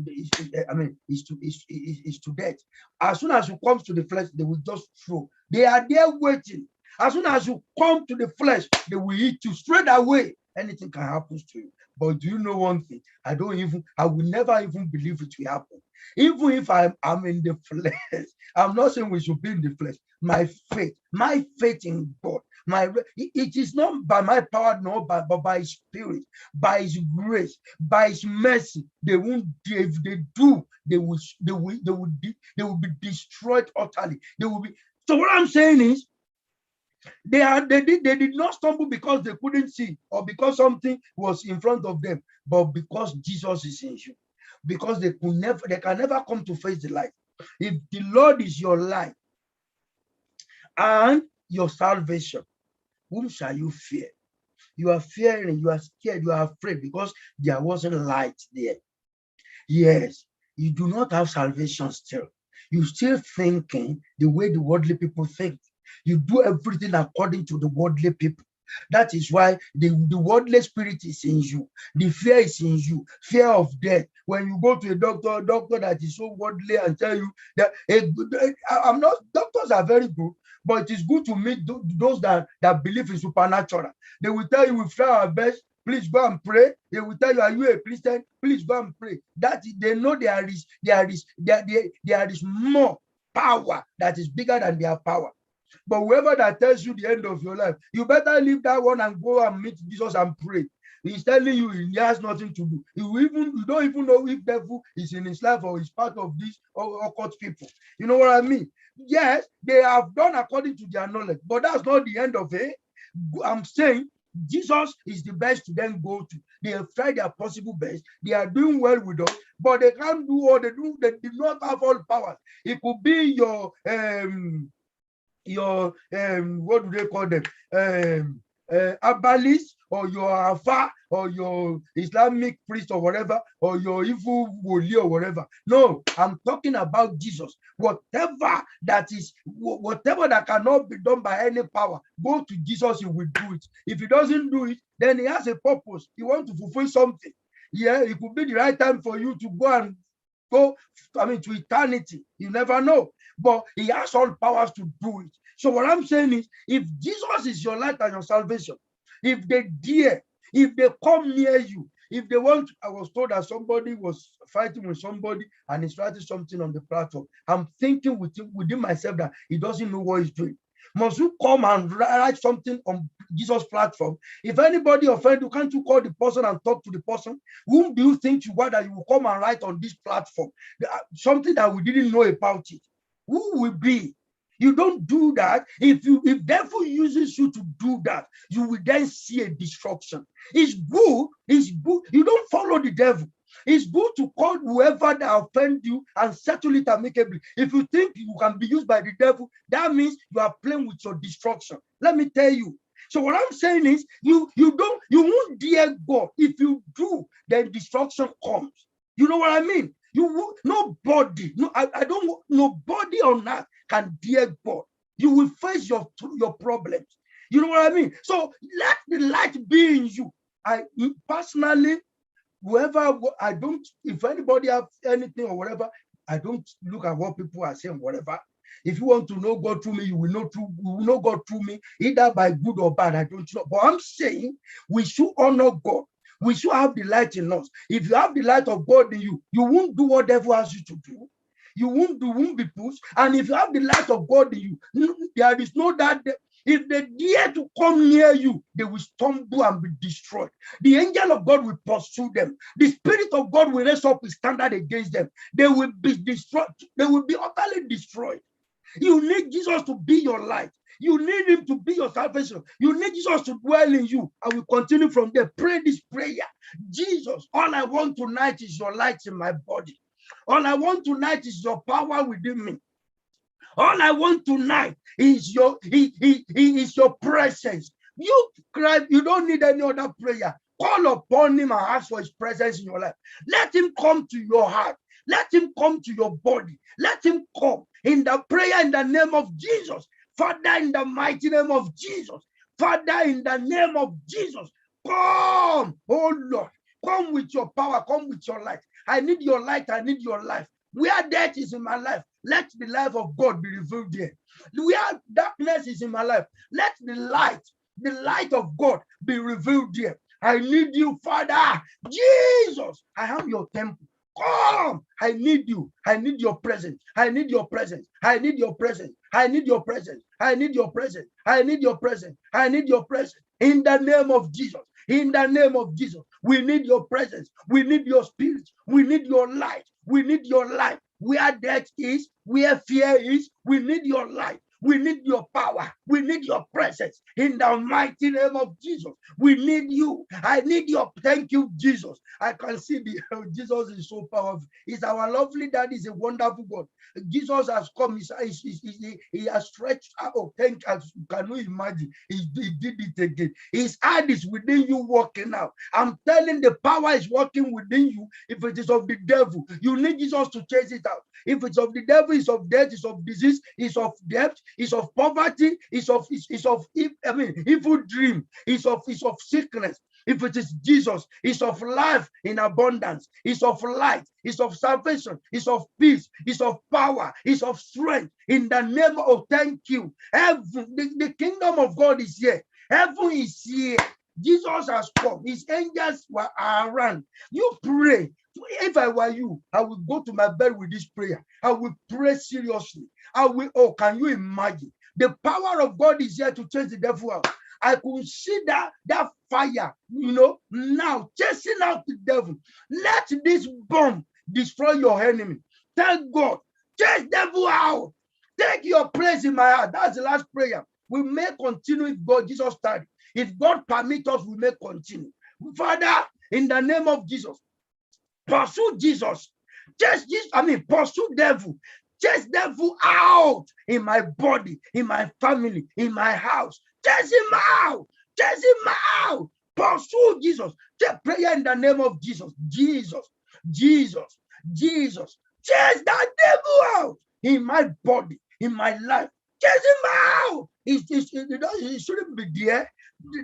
death. As soon as you come to the flesh, they will just throw. They are there waiting. As soon as you come to the flesh, they will eat you straight away. Anything can happen to you. But do you know one thing? I will never even believe it will happen. Even if I'm in the flesh, I'm not saying we should be in the flesh. My faith in God, it is not by my power, but by His Spirit, by His grace, by His mercy. They won't. If they do, they will be destroyed utterly. They will be. So what I'm saying is, they did not stumble because they couldn't see or because something was in front of them, but because Jesus is in you. Because they can never come to face the light. If the Lord is your light and your salvation, whom shall you fear? You are fearing, you are scared, you are afraid because there wasn't light there. Yes, you do not have salvation still. You're still thinking the way the worldly people think. You do everything according to the worldly people. That is why the worldly spirit is in you. The fear is in you. Fear of death. When you go to a doctor that is so worldly and tell you that I'm not, doctors are very good, but it is good to meet those that believe in supernatural. They will tell you, we try our best, please go and pray. They will tell you, are you a Christian? Please go and pray. That they know there is more power that is bigger than their power. But whoever that tells you the end of your life, you better leave that one and go and meet Jesus and pray. He's telling you he has nothing to do. You don't even know if devil is in his life or is part of these occult people. You know what I mean? Yes, they have done according to their knowledge, but that's not the end of it. I'm saying Jesus is the best to then go to. They have tried their possible best. They are doing well with us, but they can't do all they do. They do not have all powers. It could be your what do they call them? Herbalist, or your Afa, or your Islamic priest, or whatever, or your evil woli, or whatever. No, I'm talking about Jesus. Whatever that cannot be done by any power, go to Jesus, he will do it. If he doesn't do it, then he has a purpose. He wants to fulfill something. Yeah, it could be the right time for you to go to eternity. You never know. But he has all powers to do it. So what I'm saying is, if Jesus is your light and your salvation, if they dare, if they come near you, if they want, I was told that somebody was fighting with somebody and he's writing something on the platform. I'm thinking within myself that he doesn't know what he's doing. Must you come and write something on Jesus' platform? If anybody offends you, can't you call the person and talk to the person? Whom do you think you are that you will come and write on this platform? Something that we didn't know about it. Who will be? You don't do that. If devil uses you to do that, you will then see a destruction. It's good. You don't follow the devil. It's good to call whoever that offend you and settle it amicably. If you think you can be used by the devil, that means you are playing with your destruction. Let me tell you. So what I'm saying is, you won't dare God. If you do, then destruction comes. You know what I mean? Nobody on earth can dare God. You will face your problems. You know what I mean? So let the light be in you. I personally, if anybody have anything or whatever, I don't look at what people are saying, whatever. If you want to know God through me, you will know God through me, either by good or bad. I don't know. But I'm saying we should honor God. We should have the light in us. If you have the light of God in you, you won't do what devil has you to do. You won't be pushed. And if you have the light of God in you, there is no that. If they dare to come near you, they will stumble and be destroyed. The angel of God will pursue them. The Spirit of God will raise up a standard against them. They will be destroyed. They will be utterly destroyed. You need Jesus to be your light. You need him to be your salvation. You need Jesus to dwell in you. I will continue from there. Pray this prayer. Jesus, all I want tonight is your light in my body. All I want tonight is your power within me. All I want tonight is your presence. You cry, you don't need any other prayer. Call upon him and ask for his presence in your life. Let him come to your heart. Let him come to your body. Let him come in the prayer in the name of Jesus. Father, in the mighty name of Jesus. Father, in the name of Jesus. Come, oh Lord. Come with your power. Come with your light. I need your light. I need your life. Where death is in my life, let the life of God be revealed there. Where darkness is in my life, let the light of God be revealed there. I need you, Father. Jesus, I am your temple. Come, I need you. I need your presence. I need your presence. I need your presence. I need your presence. I need your presence. I need your presence. I need your presence. In the name of Jesus. In the name of Jesus. We need your presence. We need your spirit. We need your light. We need your light. Where death is, where fear is, we need your light. We need your power. We need your presence. In the mighty name of Jesus, we need you. I need your, thank you, Jesus. I can see Jesus is so powerful. He's our lovely daddy. He's a wonderful God. Jesus has come. He has stretched out. Oh, thank you. Can you imagine? He did it again. His hand is within you working out. I'm telling the power is working within you. If it is of the devil, you need Jesus to chase it out. If it's of the devil, it's of death, it's of disease, it's of death, it's of poverty, it's of evil dream, it's of sickness. If it is Jesus, it's of life in abundance, it's of light, it's of salvation, it's of peace, it's of power, it's of strength. In the name of thank you. Heaven, the kingdom of God is here. Heaven is here. Jesus has come. His angels were around. You pray. If I were you, I would go to my bed with this prayer. I will pray seriously. I will. Oh, can you imagine? The power of God is here to chase the devil out. I could see that fire, now chasing out the devil. Let this bomb destroy your enemy. Thank God. Chase devil out. Take your place in my heart. That's the last prayer. We may continue if God, Jesus started. If God permits us, we may continue. Father, in the name of Jesus, pursue Jesus. Pursue devil. Chase devil out in my body, in my family, in my house. Chase him out. Chase him out. Pursue Jesus. Take prayer in the name of Jesus. Jesus. Jesus. Jesus. Chase that devil out in my body, in my life. Chase him out. It shouldn't be there.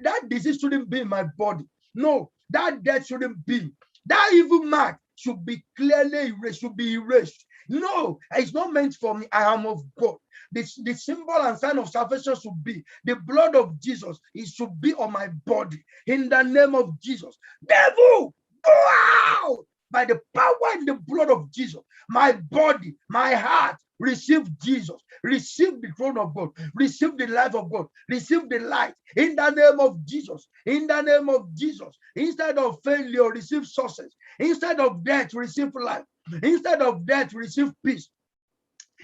That disease shouldn't be in my body. No, that death shouldn't be. That evil mark should be clearly erased, should be erased. No, it's not meant for me. I am of God. The symbol and sign of salvation should be the blood of Jesus. It should be on my body. In the name of Jesus. Devil, go out by the power in the blood of Jesus. My body, my heart, receive Jesus. Receive the throne of God. Receive the life of God. Receive the light. In the name of Jesus. In the name of Jesus. Instead of failure, receive success. Instead of death, receive life. Instead of death, receive peace.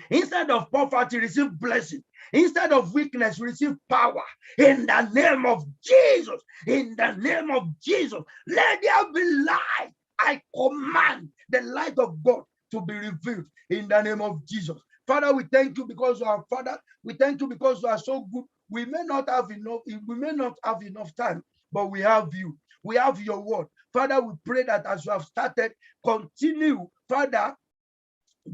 Instead of poverty, receive blessing. Instead of weakness, receive power. In the name of Jesus. In the name of Jesus. Let there be light. I command the light of God to be revealed in the name of Jesus. Father, we thank you because you are Father. We thank you because you are so good. We may not have enough time, but we have you. We have your word. Father, we pray that as you have started, continue, Father,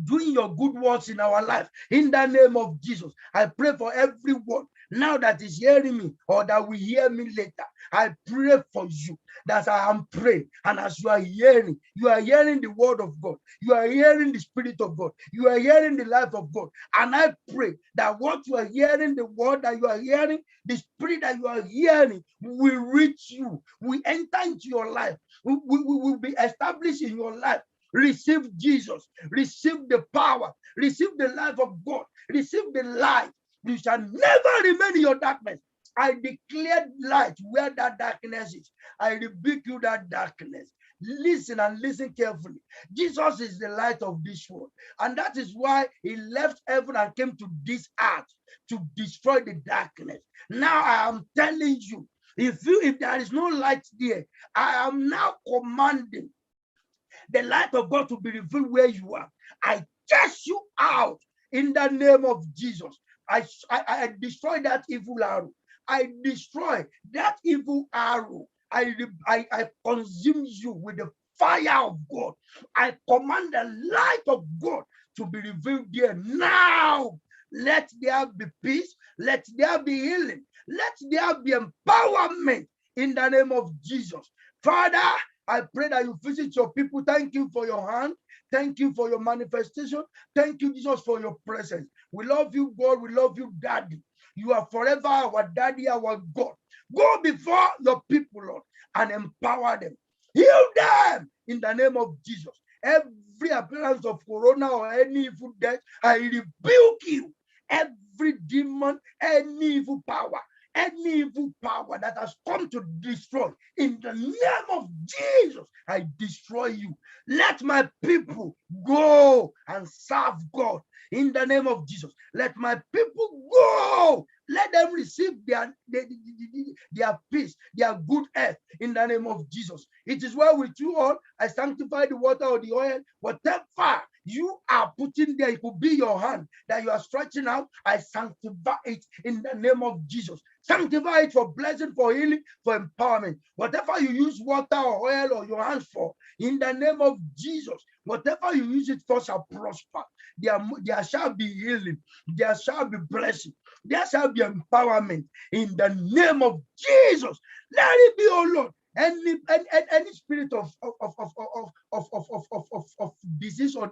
doing your good works in our life. In the name of Jesus, I pray for everyone now that is hearing me or that will hear me later. I pray for you that I am praying. And as you are hearing the word of God. You are hearing the Spirit of God. You are hearing the life of God. And I pray that what you are hearing, the word that you are hearing, the Spirit that you are hearing will reach you. We enter into your life. We will be established in your life. Receive Jesus. Receive the power. Receive the life of God. Receive the light. You shall never remain in your darkness. I declare light where that darkness is. I rebuke you, that darkness. Listen and listen carefully. Jesus is the light of this world. And that is why he left heaven and came to this earth to destroy the darkness. Now I am telling you, if there is no light there, I am now commanding the light of God to be revealed where you are. I cast you out in the name of Jesus. I destroy that evil arrow. I destroy that evil arrow. I consume you with the fire of God. I command the light of God to be revealed there now. Let there be peace. Let there be healing. Let there be empowerment in the name of Jesus. Father, I pray that you visit your people. Thank you for your hand. Thank you for your manifestation. Thank you, Jesus, for your presence. We love you, God. We love you, Daddy. You are forever our Daddy, our God. Go before your people, Lord, and empower them. Heal them in the name of Jesus. Every appearance of corona or any evil death, I rebuke you. Every demon, any evil power that has come to destroy, in the name of Jesus, I destroy you. Let my people go and serve God in the name of Jesus. Let my people go. Let them receive their peace, their good health in the name of Jesus. It is well with you all. I sanctify the water or the oil, whatever you are putting there, it could be your hand that you are stretching out. I sanctify it in the name of Jesus. Sanctify it for blessing, for healing, for empowerment. Whatever you use water or oil or your hands for, in the name of Jesus, whatever you use it for shall prosper. There shall be healing. There shall be blessing. There shall be empowerment in the name of Jesus. Let it be, oh Lord. Any spirit of disease, or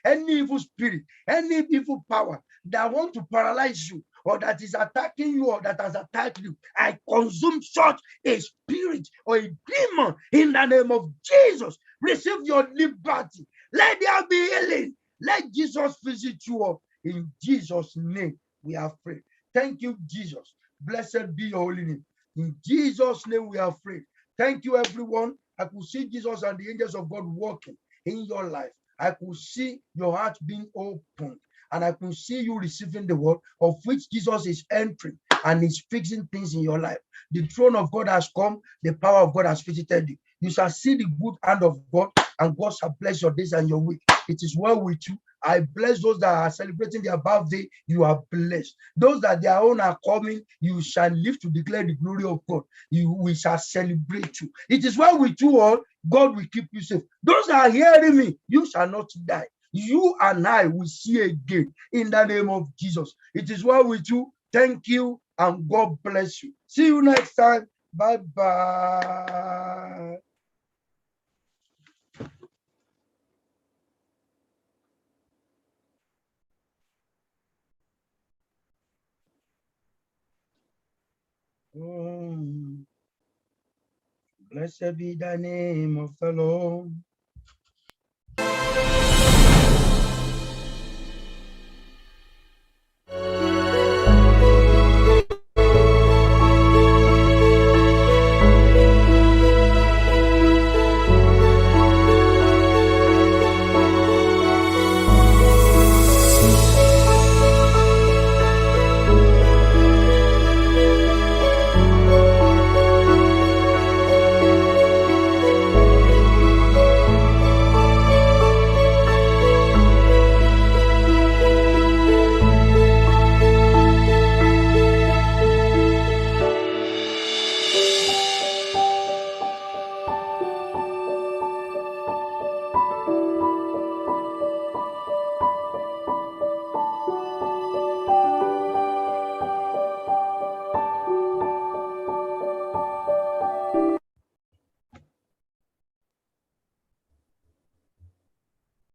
any evil spirit, any evil power that want to paralyze you, or that is attacking you, or that has attacked you, I consume such a spirit or a demon in the name of Jesus. Receive your liberty. Let there be healing. Let Jesus visit you all. In Jesus' name, we are free. Thank you, Jesus. Blessed be your holy name. In Jesus' name, we are free. Thank you, everyone. I could see Jesus and the angels of God working in your life. I could see your heart being opened, and I could see you receiving the word of which Jesus is entering and is fixing things in your life. The throne of God has come. The power of God has visited you. You shall see the good hand of God, and God shall bless your days and your week. It is well with you. I bless those that are celebrating their birthday. You are blessed. Those that their own are coming, you shall live to declare the glory of God. We shall celebrate you. It is well with you all. God will keep you safe. Those that are hearing me, you shall not die. You and I will see again in the name of Jesus. It is well with you. Thank you, and God bless you. See you next time. Bye-bye. Blessed be the name of the Lord.